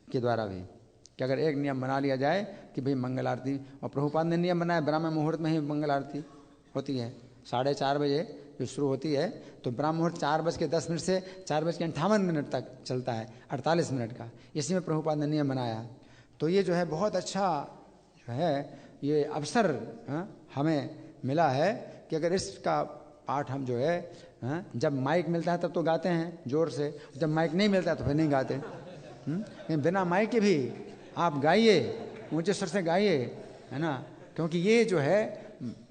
के द्वारा भी। कि अगर एक नियम बना लिया जाए कि भाई मंगल आरती, और प्रभुपाद ने नियम बनाया ब्राह्मण मुहूर्त में ही मंगल आरती होती है, 4:30 बजे जो शुरू होती है, तो ब्राह्म मुहूर्त 4:10 से 4:58 तक चलता है, 48 मिनट का। इसी में प्रभुपाद ने नियम बनाया। तो ये जो है बहुत अच्छा जो है ये अवसर हमें मिला है कि अगर इसका पाठ हम जो है जब माइक मिलता है तब तो गाते हैं जोर से, जब माइक नहीं मिलता है तो फिर नहीं गाते। लेकिन बिना माइक के भी आप गाइए, ऊंचे स्वर से गाइए, है ना, क्योंकि ये जो है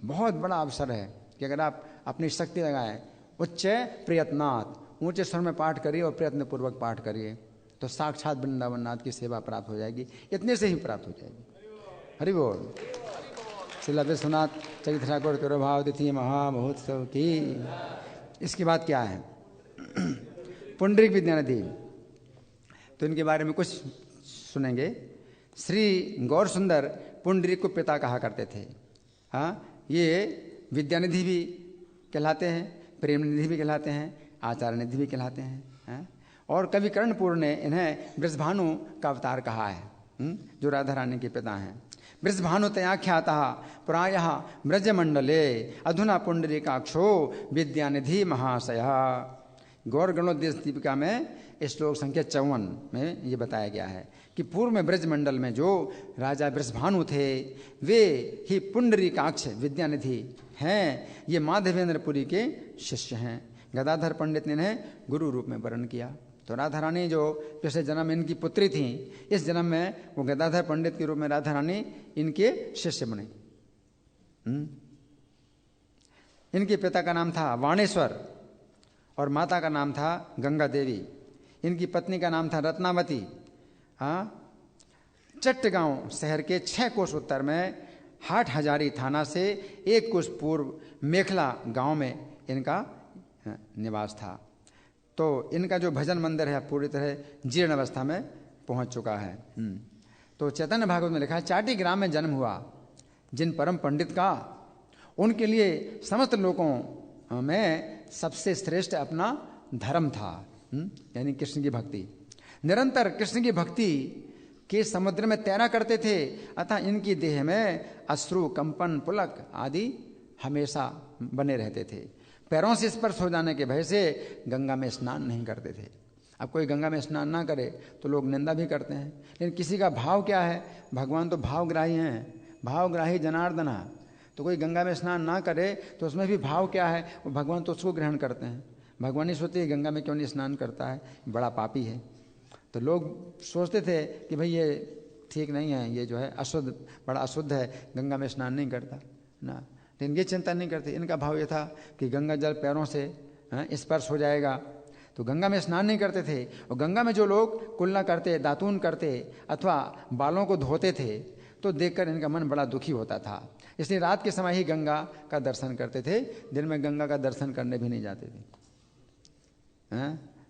बहुत बड़ा अवसर है कि अगर आप अपनी शक्ति लगाएं, उच्च प्रयत्नात्, ऊंचे स्वर में पाठ करिए और प्रयत्न पूर्वक पाठ करिए, तो साक्षात वृंदावन नाथ की सेवा प्राप्त हो जाएगी, इतने से ही प्राप्त हो जाएगी। हरि बोल। श्रील विश्वनाथ चरित्र ठाकुर तिरुभाव तिथि महामहोत्सव की। इसके बाद क्या है, पुंडरीक विद्यानिधि, तो इनके बारे में कुछ सुनेंगे। श्री गौर सुंदर पुंडरीक को पिता कहा करते थे। हाँ, ये विद्यानिधि भी कहलाते हैं, प्रेम निधि भी कहलाते हैं, आचार्य निधि भी कहलाते हैं। और कवि कर्णपुर ने इन्हें वृषभानु का अवतार कहा है, जो राधा रानी के पिता हैं। वृषभानु तयाख्यातः प्रायः ब्रजमंडले अधुना पुंडरीकाक्षो विद्यानिधि महाशयः। गौर गणोद्देश दीपिका में श्लोक संख्या 54 में ये बताया गया है कि पूर्व में ब्रजमंडल में जो राजा वृषभानु थे वे ही पुंडरीकाक्ष विद्यानिधि हैं। ये माधवेंद्रपुरी के शिष्य हैं। गदाधर पंडित ने इन्हें गुरु रूप में वर्ण किया। तो राधा रानी जो पिछले जन्म में इनकी पुत्री थी, इस जन्म में वो गदाधर पंडित के रूप में राधा रानी इनके शिष्य बने। इनके पिता का नाम था वाणेश्वर और माता का नाम था गंगा देवी। इनकी पत्नी का नाम था रत्नावती। चट्टगांव शहर के 6 कोस उत्तर में हाट हजारी थाना से 1 कोस पूर्व मेखला गांव में इनका निवास था। तो इनका जो भजन मंदिर है पूरी तरह जीर्ण अवस्था में पहुंच चुका है। तो चैतन्य भागवत में लिखा है, चाटी ग्राम में जन्म हुआ जिन परम पंडित का, उनके लिए समस्त लोगों में सबसे श्रेष्ठ अपना धर्म था, यानी कृष्ण की भक्ति। निरंतर कृष्ण की भक्ति के समुद्र में तैरा करते थे, अतः इनकी देह में अश्रु, कंपन, पुलक आदि हमेशा बने रहते थे। पैरों से स्पर्श हो जाने के भय से गंगा में स्नान नहीं करते थे। अब कोई गंगा में स्नान ना करे तो लोग निंदा भी करते हैं, लेकिन किसी का भाव क्या है, भगवान तो भावग्राही हैं, भावग्राही जनार्दना। तो कोई गंगा में स्नान ना करे तो उसमें भी भाव क्या है, वो भगवान तो उसको ग्रहण करते हैं। भगवान ही सोचते हैं गंगा में क्यों नहीं स्नान करता है, बड़ा पापी है। तो लोग सोचते थे कि भाई ये ठीक नहीं है, ये जो है अशुद्ध, बड़ा अशुद्ध है, गंगा में स्नान नहीं करता ना। लेकिन ये चिंता नहीं करते। इनका भाव ये था कि गंगा जल पैरों से स्पर्श हो जाएगा, तो गंगा में स्नान नहीं करते थे। और गंगा में जो लोग कुल्ला करते, दातून करते अथवा बालों को धोते थे, तो देखकर इनका मन बड़ा दुखी होता था। इसलिए रात के समय ही गंगा का दर्शन करते थे, दिन में गंगा का दर्शन करने भी नहीं जाते थे।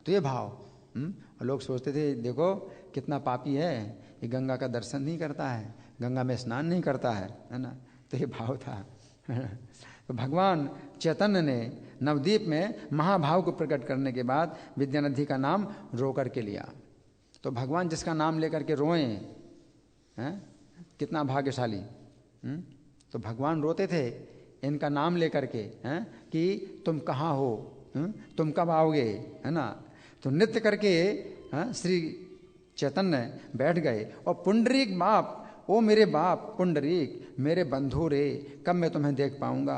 तो ये भाव, लोग सोचते थे देखो कितना पापी है, ये गंगा का दर्शन नहीं करता है, गंगा में स्नान नहीं करता है ना। तो ये भाव था। तो भगवान चैतन्य ने नवद्वीप में महाभाव को प्रकट करने के बाद विद्यानिधि का नाम रो करके लिया। तो भगवान जिसका नाम लेकर के रोए, कितना भाग्यशाली। तो भगवान रोते थे इनका नाम लेकर के, कि तुम कहाँ हो, तुम कब आओगे, है ना। तो नृत्य करके श्री चैतन्य बैठ गए और पुंडरीक बाप, ओ मेरे बाप पुंडरीक, मेरे बंधु रे, कब मैं तुम्हें देख पाऊंगा।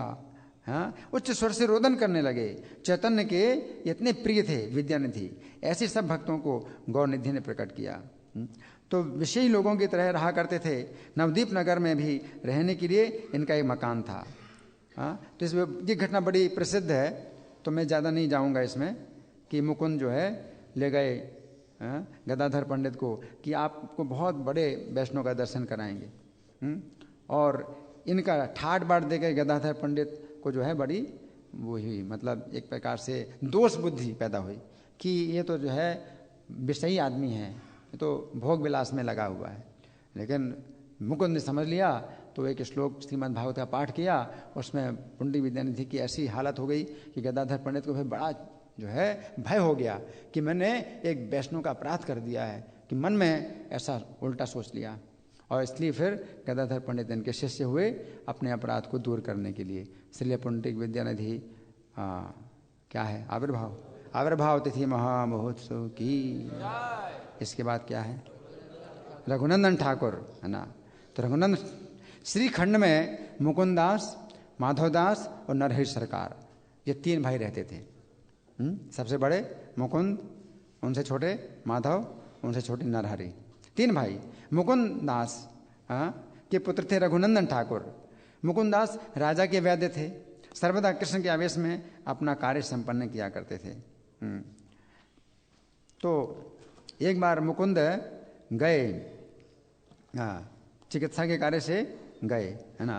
उच्च स्वर से रोदन करने लगे। चैतन्य के इतने प्रिय थे विद्यानिधि, ऐसे सब भक्तों को गौरनिधि ने प्रकट किया। तो विषयी लोगों की तरह रहा करते थे। नवद्वीप नगर में भी रहने के लिए इनका एक मकान था। तो इसमें ये घटना बड़ी प्रसिद्ध है, तो मैं ज़्यादा नहीं जाऊंगा इसमें, कि मुकुंद जो है ले गए गदाधर पंडित को कि आपको बहुत बड़े वैष्णव का दर्शन कराएंगे। और इनका ठाट बाट देकर गदाधर पंडित को जो है बड़ी वो हुई, मतलब एक प्रकार से दोष बुद्धि पैदा हुई कि ये तो जो है विषयी आदमी है, ये तो भोग विलास में लगा हुआ है। लेकिन मुकुंद ने समझ लिया तो एक श्लोक श्रीमद् भागवत का पाठ किया, उसमें पुंडरीक विद्यानिधि की ऐसी हालत हो गई कि गदाधर पंडित को फिर बड़ा जो है भय हो गया कि मैंने एक वैष्णव का अपराध कर दिया है, कि मन में ऐसा उल्टा सोच लिया। और इसलिए फिर गदाधर पंडित इनके शिष्य हुए अपने अपराध को दूर करने के लिए। इसलिए पुंडरीक विद्यानिधि क्या है, आविर्भाव तिथि महामहोत्सव की। इसके बाद क्या है, रघुनंदन ठाकुर, है ना। तो रघुनंदन श्रीखंड में मुकुंदास, माधवदास और नरहरि सरकार, ये 3 भाई रहते थे। सबसे बड़े मुकुंद, उनसे छोटे माधव, उनसे छोटे नरहरि, 3 भाई। मुकुंदास के पुत्र थे रघुनंदन ठाकुर। मुकुंदास राजा के वैद्य थे, सर्वदा कृष्ण के आवेश में अपना कार्य संपन्न किया करते थे। तो एक बार मुकुंद गए, चिकित्सा के कार्य से गए, है ना।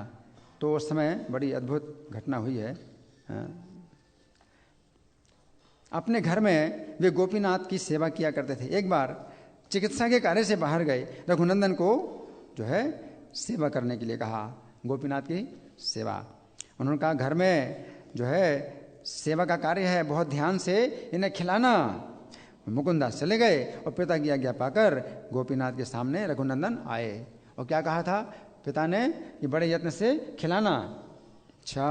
तो उस समय बड़ी अद्भुत घटना हुई है। अपने घर में वे गोपीनाथ की सेवा किया करते थे। एक बार चिकित्सा के कार्य से बाहर गए, रघुनंदन को जो है सेवा करने के लिए कहा, गोपीनाथ की सेवा। उन्होंने कहा घर में जो है सेवा का कार्य है, बहुत ध्यान से इन्हें खिलाना। मुकुंदास चले गए और पिता की आज्ञा पाकर गोपीनाथ के सामने रघुनंदन आए और क्या कहा था पिता ने, कि बड़े यत्न से खिलाना। अच्छा,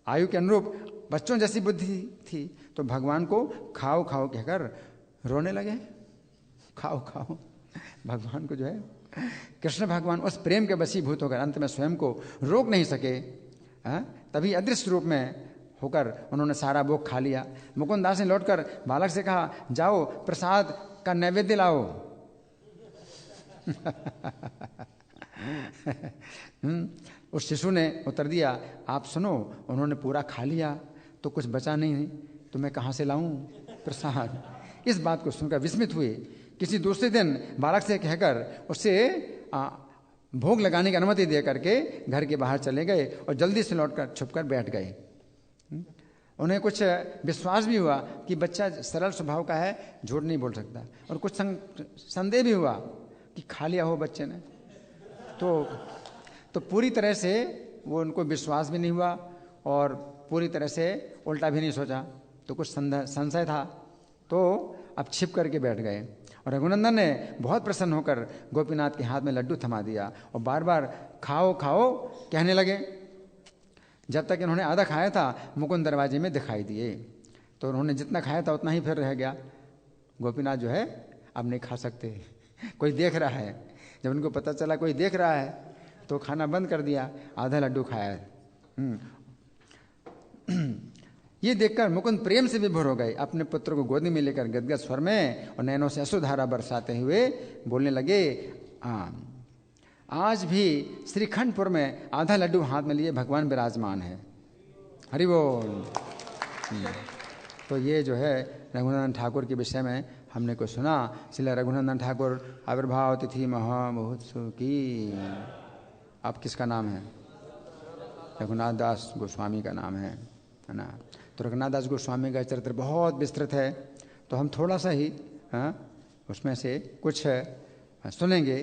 आयु के अनुरूप बच्चों जैसी बुद्धि थी, तो भगवान को खाओ खाओ कहकर रोने लगे। खाओ खाओ, भगवान को जो है कृष्ण भगवान उस प्रेम के वशीभूत होकर अंत में स्वयं को रोक नहीं सके। तभी अदृश्य रूप में होकर उन्होंने सारा भोग खा लिया। मुकुंदास ने लौटकर बालक से कहा, जाओ प्रसाद का नैवेद्य लाओ। उस शिशु ने उत्तर दिया, आप सुनो, उन्होंने पूरा खा लिया तो कुछ बचा नहीं, तो मैं कहाँ से लाऊं प्रसाद। इस बात को सुनकर विस्मित हुए। किसी दूसरे दिन बालक से कहकर उससे भोग लगाने की अनुमति दे करके घर के बाहर चले गए और जल्दी से लौटकर छुपकर बैठ गए। उन्हें कुछ विश्वास भी हुआ कि बच्चा सरल स्वभाव का है, झूठ नहीं बोल सकता, और कुछ संदेह भी हुआ कि खा लिया हो बच्चे ने। तो पूरी तरह से वो उनको विश्वास भी नहीं हुआ और पूरी तरह से उल्टा भी नहीं सोचा, तो कुछ संशय था, तो अब छिप करके बैठ गए। और रघुनंदन ने बहुत प्रसन्न होकर गोपीनाथ के हाथ में लड्डू थमा दिया और बार बार खाओ खाओ कहने लगे। जब तक इन्होंने आधा खाया था, मुकुंद दरवाजे में दिखाई दिए, तो उन्होंने जितना खाया था उतना ही फिर रह गया। गोपीनाथ जो है अब नहीं खा सकते, कोई देख रहा है। जब उनको पता चला कोई देख रहा है तो खाना बंद कर दिया, आधा लड्डू खाया। ये देखकर मुकुंद प्रेम से विभोर हो गए। अपने पुत्र को गोदी में लेकर गदगद स्वर में और नैनों से अश्रुधारा बरसाते हुए बोलने लगे, आज भी श्रीखंडपुर में आधा लड्डू हाथ में लिए भगवान विराजमान है। हरि बोल। तो ये जो है रघुनंदन ठाकुर के विषय में हमने कुछ सुना। इसलिए रघुनंदन ठाकुर आविर्भाव तिथि महामहोत्सव की। अब किसका नाम है? रघुनाथ दास गोस्वामी का नाम है ना। तो रघुनाथ दास गोस्वामी का चरित्र बहुत विस्तृत है, तो हम थोड़ा सा ही उसमें से कुछ सुनेंगे।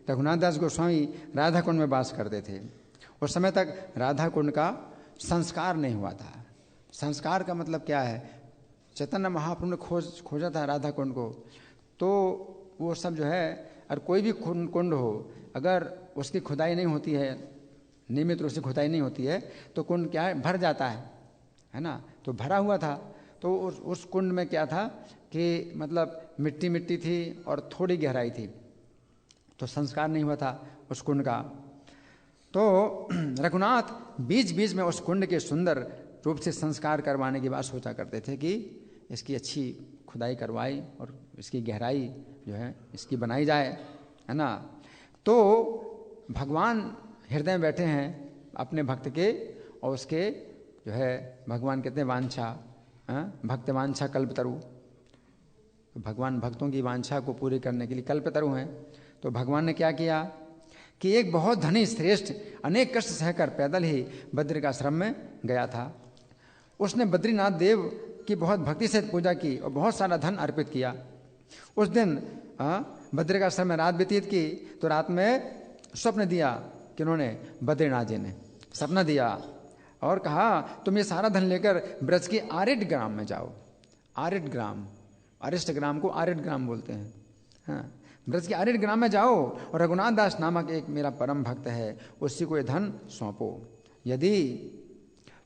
रघुनाथ दास गोस्वामी राधा कुंड में वास करते थे। उस समय तक राधा कुंड का संस्कार नहीं हुआ था। संस्कार का मतलब क्या है? चैतन्य महाप्रभु ने खोजा था राधा कुंड को, तो वो सब जो है, और कोई भी कुंड हो, अगर उसकी खुदाई नहीं होती है, नियमित रूप से खुदाई नहीं होती है, तो कुंड क्या है, भर जाता है ना। तो भरा हुआ था, तो उस कुंड में क्या था कि मतलब मिट्टी मिट्टी थी और थोड़ी गहराई थी, तो संस्कार नहीं हुआ था उस कुंड का। तो रघुनाथ बीच बीच में उस कुंड के सुंदर रूप से संस्कार करवाने की बात सोचा करते थे कि इसकी अच्छी खुदाई करवाई और इसकी गहराई जो है इसकी बनाई जाए, है ना। तो भगवान हृदय में बैठे हैं अपने भक्त के, और उसके जो है भगवान कहते हैं वांछा, भक्त वांछा कल्पतरु। भगवान भक्तों की वांछा को पूरी करने के लिए कल्पतरु हैं। तो भगवान ने क्या किया कि एक बहुत धनी श्रेष्ठ अनेक कष्ट सहकर पैदल ही बद्रिकाश्रम में गया था। उसने बद्रीनाथ देव की बहुत भक्ति से पूजा की और बहुत सारा धन अर्पित किया। उस दिन बद्रिकाश्रम में रात व्यतीत की, तो रात में स्वप्न दिया किन्होंने? बद्रीनाथ जी ने सपना दिया और कहा तुम ये सारा धन लेकर ब्रज के आरिट ग्राम में जाओ। आरिट ग्राम, अरिष्ट ग्राम को आरिट ग्राम बोलते हैं। हाँ, ब्रज के आरिट ग्राम में जाओ और रघुनाथ दास नामक एक मेरा परम भक्त है, उसी को ये धन सौंपो। यदि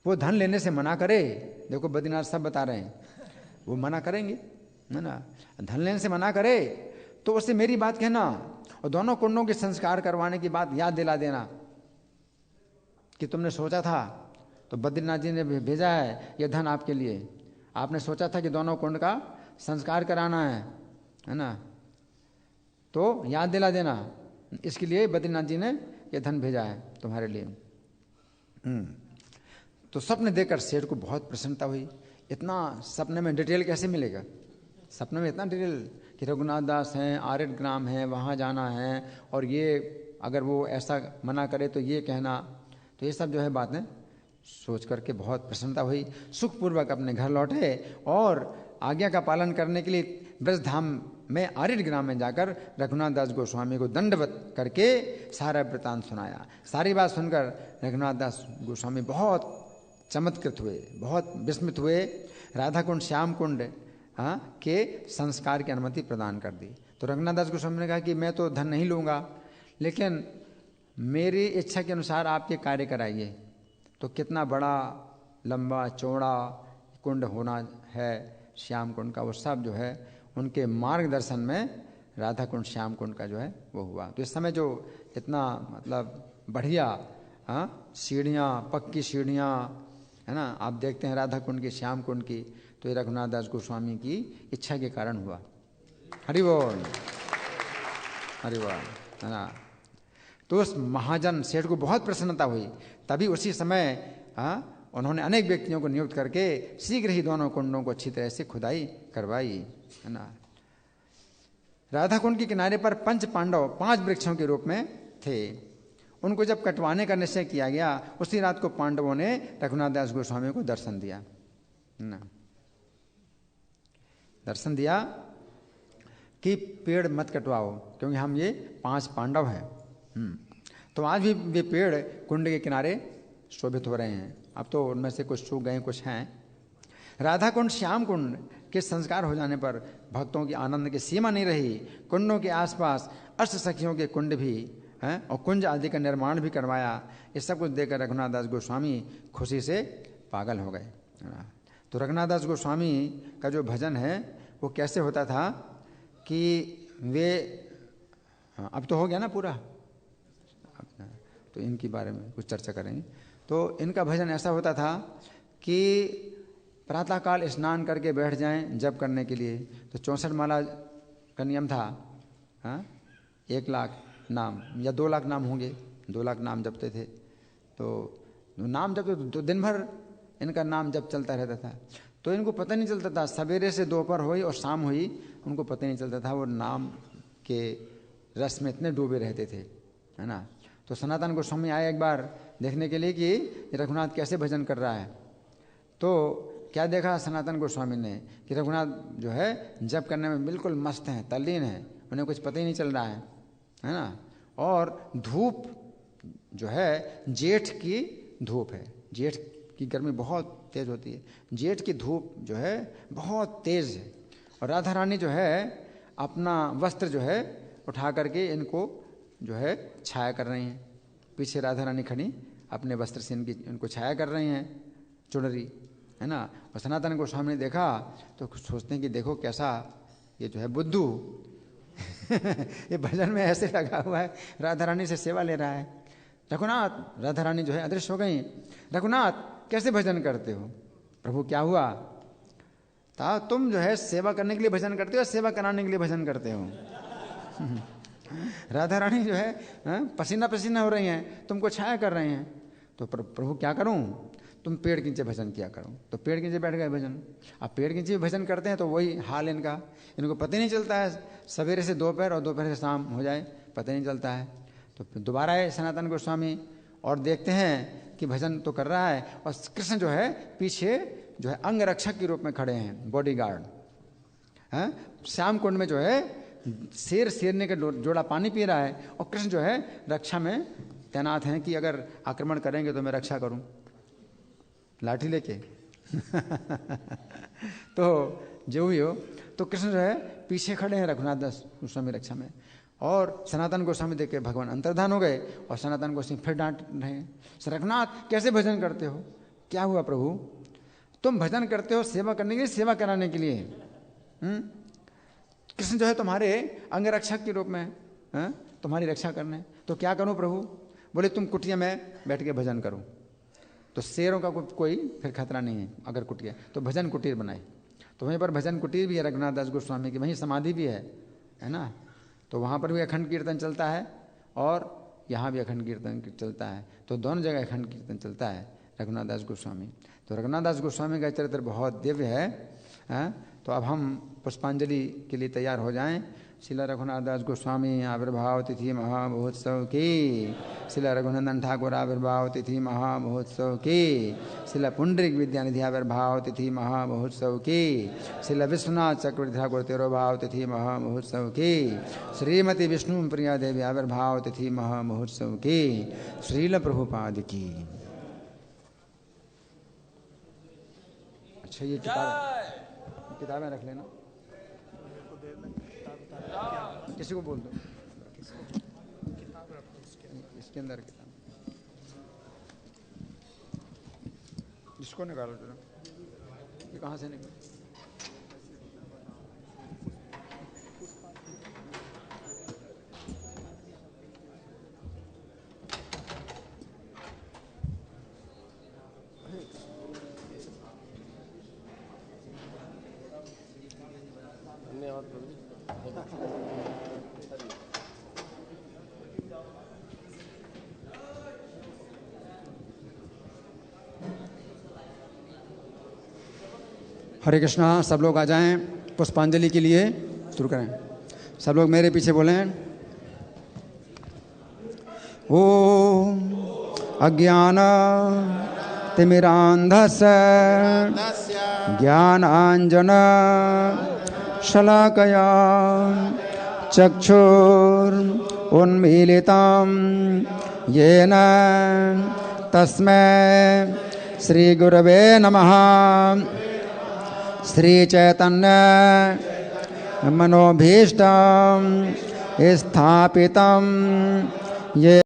वो धन लेने से मना करे, देखो बद्रीनाथ सब बता रहे हैं, वो मना करेंगे है ना, धन लेने से मना करे तो उससे मेरी बात कहना और दोनों कुंडों के संस्कार करवाने की बात याद दिला देना कि तुमने सोचा था, तो बद्रीनाथ जी ने भेजा है ये धन आपके लिए। आपने सोचा था कि दोनों कुंड का संस्कार कराना है ना, तो याद दिला देना। इसके लिए बद्रीनाथ जी ने ये धन भेजा है तुम्हारे लिए। तो सपने देखकर सेठ को बहुत प्रसन्नता हुई। इतना सपने में डिटेल कैसे मिलेगा? सपने में इतना डिटेल कि रघुनाथ दास हैं, आरिट ग्राम है, वहाँ जाना है, और ये अगर वो ऐसा मना करे तो ये कहना, तो ये सब जो है बातें सोच करके बहुत प्रसन्नता हुई। सुखपूर्वक अपने घर लौटे और आज्ञा का पालन करने के लिए ब्रज धाम में आरिट ग्राम में जाकर रघुनाथ दास गोस्वामी को दंडवत करके सारा वृतांत सुनाया। सारी बात सुनकर रघुनाथ दास गोस्वामी बहुत चमत्कृत हुए, बहुत विस्मित हुए। राधा कुंड, श्याम कुंड के संस्कार की अनुमति प्रदान कर दी। तो रघुनाथ दास गोस्वामी ने कहा कि मैं तो धन नहीं लूँगा, लेकिन मेरी इच्छा के अनुसार आप ये कार्य कराइए। तो कितना बड़ा लंबा चौड़ा कुंड होना है श्याम कुंड का, वो सब जो है उनके मार्गदर्शन में राधा कुंड, श्याम कुंड का जो है वो हुआ। तो इस समय जो इतना मतलब बढ़िया सीढ़ियाँ, पक्की सीढ़ियाँ है ना, आप देखते हैं राधा कुंड की, श्याम कुंड की, तो ये रघुनाथ दास गोस्वामी की इच्छा के कारण हुआ। हरि बोल, हरि बोल, है ना। तो उस महाजन सेठ को बहुत प्रसन्नता हुई। तभी उसी समय उन्होंने अनेक व्यक्तियों को नियुक्त करके शीघ्र ही दोनों कुंडों को अच्छी तरह से खुदाई करवाई, है ना। राधा कुंड के किनारे पर पंच पांडव 5 वृक्षों के रूप में थे। उनको जब कटवाने का निश्चय किया गया, उसी रात को पांडवों ने रघुनाथ दास गोस्वामी को दर्शन दिया, ना, दर्शन दिया कि पेड़ मत कटवाओ, क्योंकि हम ये 5 पांडव हैं। तो आज भी वे पेड़ कुंड के किनारे शोभित हो रहे हैं। अब तो उनमें से कुछ सूख गए, कुछ हैं। राधा कुंड, श्याम कुंड के संस्कार हो जाने पर भक्तों की आनंद की सीमा नहीं रही। कुंडों के आसपास अष्ट सखियों के कुंड भी हैं और कुंज आदि का निर्माण भी करवाया। इस सब कुछ देखकर रघुनाथ दास गोस्वामी खुशी से पागल हो गए। तो रघुनाथ दास गोस्वामी का जो भजन है वो कैसे होता था कि वे, अब तो हो गया ना पूरा, तो इनके बारे में कुछ चर्चा करेंगे। तो इनका भजन ऐसा होता था कि प्रातःकाल स्नान करके बैठ जाएं जप करने के लिए। तो 64 माला का नियम था। 1 लाख नाम या 2 लाख नाम होंगे, 2 लाख नाम जपते थे। तो नाम जपते तो दिन भर इनका नाम जप चलता रहता था। तो इनको पता नहीं चलता था, सवेरे से दोपहर हुई और शाम हुई, उनको पता नहीं चलता था। वो नाम के रस में इतने डूबे रहते थे, है ना। तो सनातन गोस्वामी आए एक बार देखने के लिए कि रघुनाथ कैसे भजन कर रहा है। तो क्या देखा सनातन गोस्वामी ने कि रघुनाथ जो है जप करने में बिल्कुल मस्त हैं, तल्लीन हैं, उन्हें कुछ पता ही नहीं चल रहा है ना। और धूप जो है जेठ की धूप है, जेठ की गर्मी बहुत तेज होती है, जेठ की धूप जो है बहुत तेज है। और राधा रानी जो है अपना वस्त्र जो है उठा करके इनको जो है छाया कर रही हैं। पीछे राधा रानी खड़ी अपने वस्त्र से इनको छाया कर रही हैं, चुनरी, है ना। और सनातन गोस्वामी ने देखा तो सोचते हैं कि देखो कैसा ये जो है बुद्धू ये भजन में ऐसे लगा हुआ है, राधा रानी से सेवा ले रहा है। रघुनाथ, राधा रानी जो है अदृश्य हो गई। रघुनाथ कैसे भजन करते हो? प्रभु क्या हुआ? तुम जो है सेवा करने के लिए भजन करते हो, सेवा कराने के लिए भजन करते हो? राधा रानी जो है पसीना पसीना हो रही हैं, तुमको छाया कर रहे हैं। तो प्रभु क्या करूं? तुम पेड़ के नीचे भजन किया करो। तो पेड़ के नीचे बैठ गए भजन। अब पेड़ के नीचे भजन करते हैं तो वही हाल इनका, इनको पता ही नहीं चलता है, सवेरे से दोपहर और दोपहर से शाम हो जाए, पता नहीं चलता है। तो फिर दोबारा आए सनातन गोस्वामी और देखते हैं कि भजन तो कर रहा है और कृष्ण जो है पीछे जो है अंगरक्षक के रूप में खड़े हैं, बॉडीगार्ड हैं। श्याम कुंड में जो है शेर शेरने का जोड़ा पानी पी रहा है और कृष्ण जो है रक्षा में तैनात हैं कि अगर आक्रमण करेंगे तो मैं रक्षा करूं लाठी लेके तो जो भी हो, तो कृष्ण जो है पीछे खड़े हैं रघुनाथ दास गोस्वामी रक्षा में, और सनातन गोस्वामी देख के भगवान अंतर्धान हो गए, और सनातन गोस्वामी फिर डांट रहे हैं, रघुनाथ कैसे भजन करते हो, क्या हुआ प्रभु, तुम भजन करते हो सेवा करने के लिए, सेवा कराने के लिए, कृष्ण जो है तुम्हारे अंगरक्षक के रूप में तुम्हारी रक्षा करने, तो क्या करूं प्रभु, बोले तुम कुटिया में बैठ के भजन करो, तो शेरों का कोई फिर खतरा नहीं है, अगर कुटिया तो भजन कुटीर बनाए, तो वहीं पर भजन कुटीर भी है रघुनाथ दास गोस्वामी की, वहीं समाधि भी है ना, तो वहाँ पर भी अखंड कीर्तन चलता है और यहाँ भी अखंड कीर्तन चलता है, तो दोनों जगह अखंड कीर्तन चलता है रघुनाथ दास गोस्वामी। तो रघुनाथ दास गोस्वामी का चरित्र बहुत दिव्य है। तो अब हम पुष्पांजलि के लिए तैयार हो जाएं। शिला रघुनाथ दास गोस्वामी आविर्भाव तिथि महामहोत्सव की, शिला रघुनंदन ठाकुर आविर्भाव तिथि महामहोत्सव की, शिला पुंडरिक विद्यानिधि आविर्भाव तिथि महामहोत्सव की, शिला विश्वनाथ चक्रवर्ती ठाकुर तिरोभाव तिथि महामहोत्सव की, श्रीमती विष्णु प्रिया देवी आविर्भाव तिथि महामहोत्सव की, श्रील प्रभुपाद की। अच्छा ये किताबें रख लेना, किसी को बोल दो, इसके अंदर किताब, इसको निकालो जरा, ये कहाँ से निकालो, हरे कृष्णा। सब लोग आ जाएं पुष्पांजलि के लिए, शुरू करें। सब लोग मेरे पीछे बोलें। ओम अज्ञान तिमिरांधस्य ज्ञानांजन शलाकया चक्षुरुन्मीलितं येन तस्मै श्रीगुरवे नमः। श्रीचैतन्य मनोभीष्टं स्थापितं ये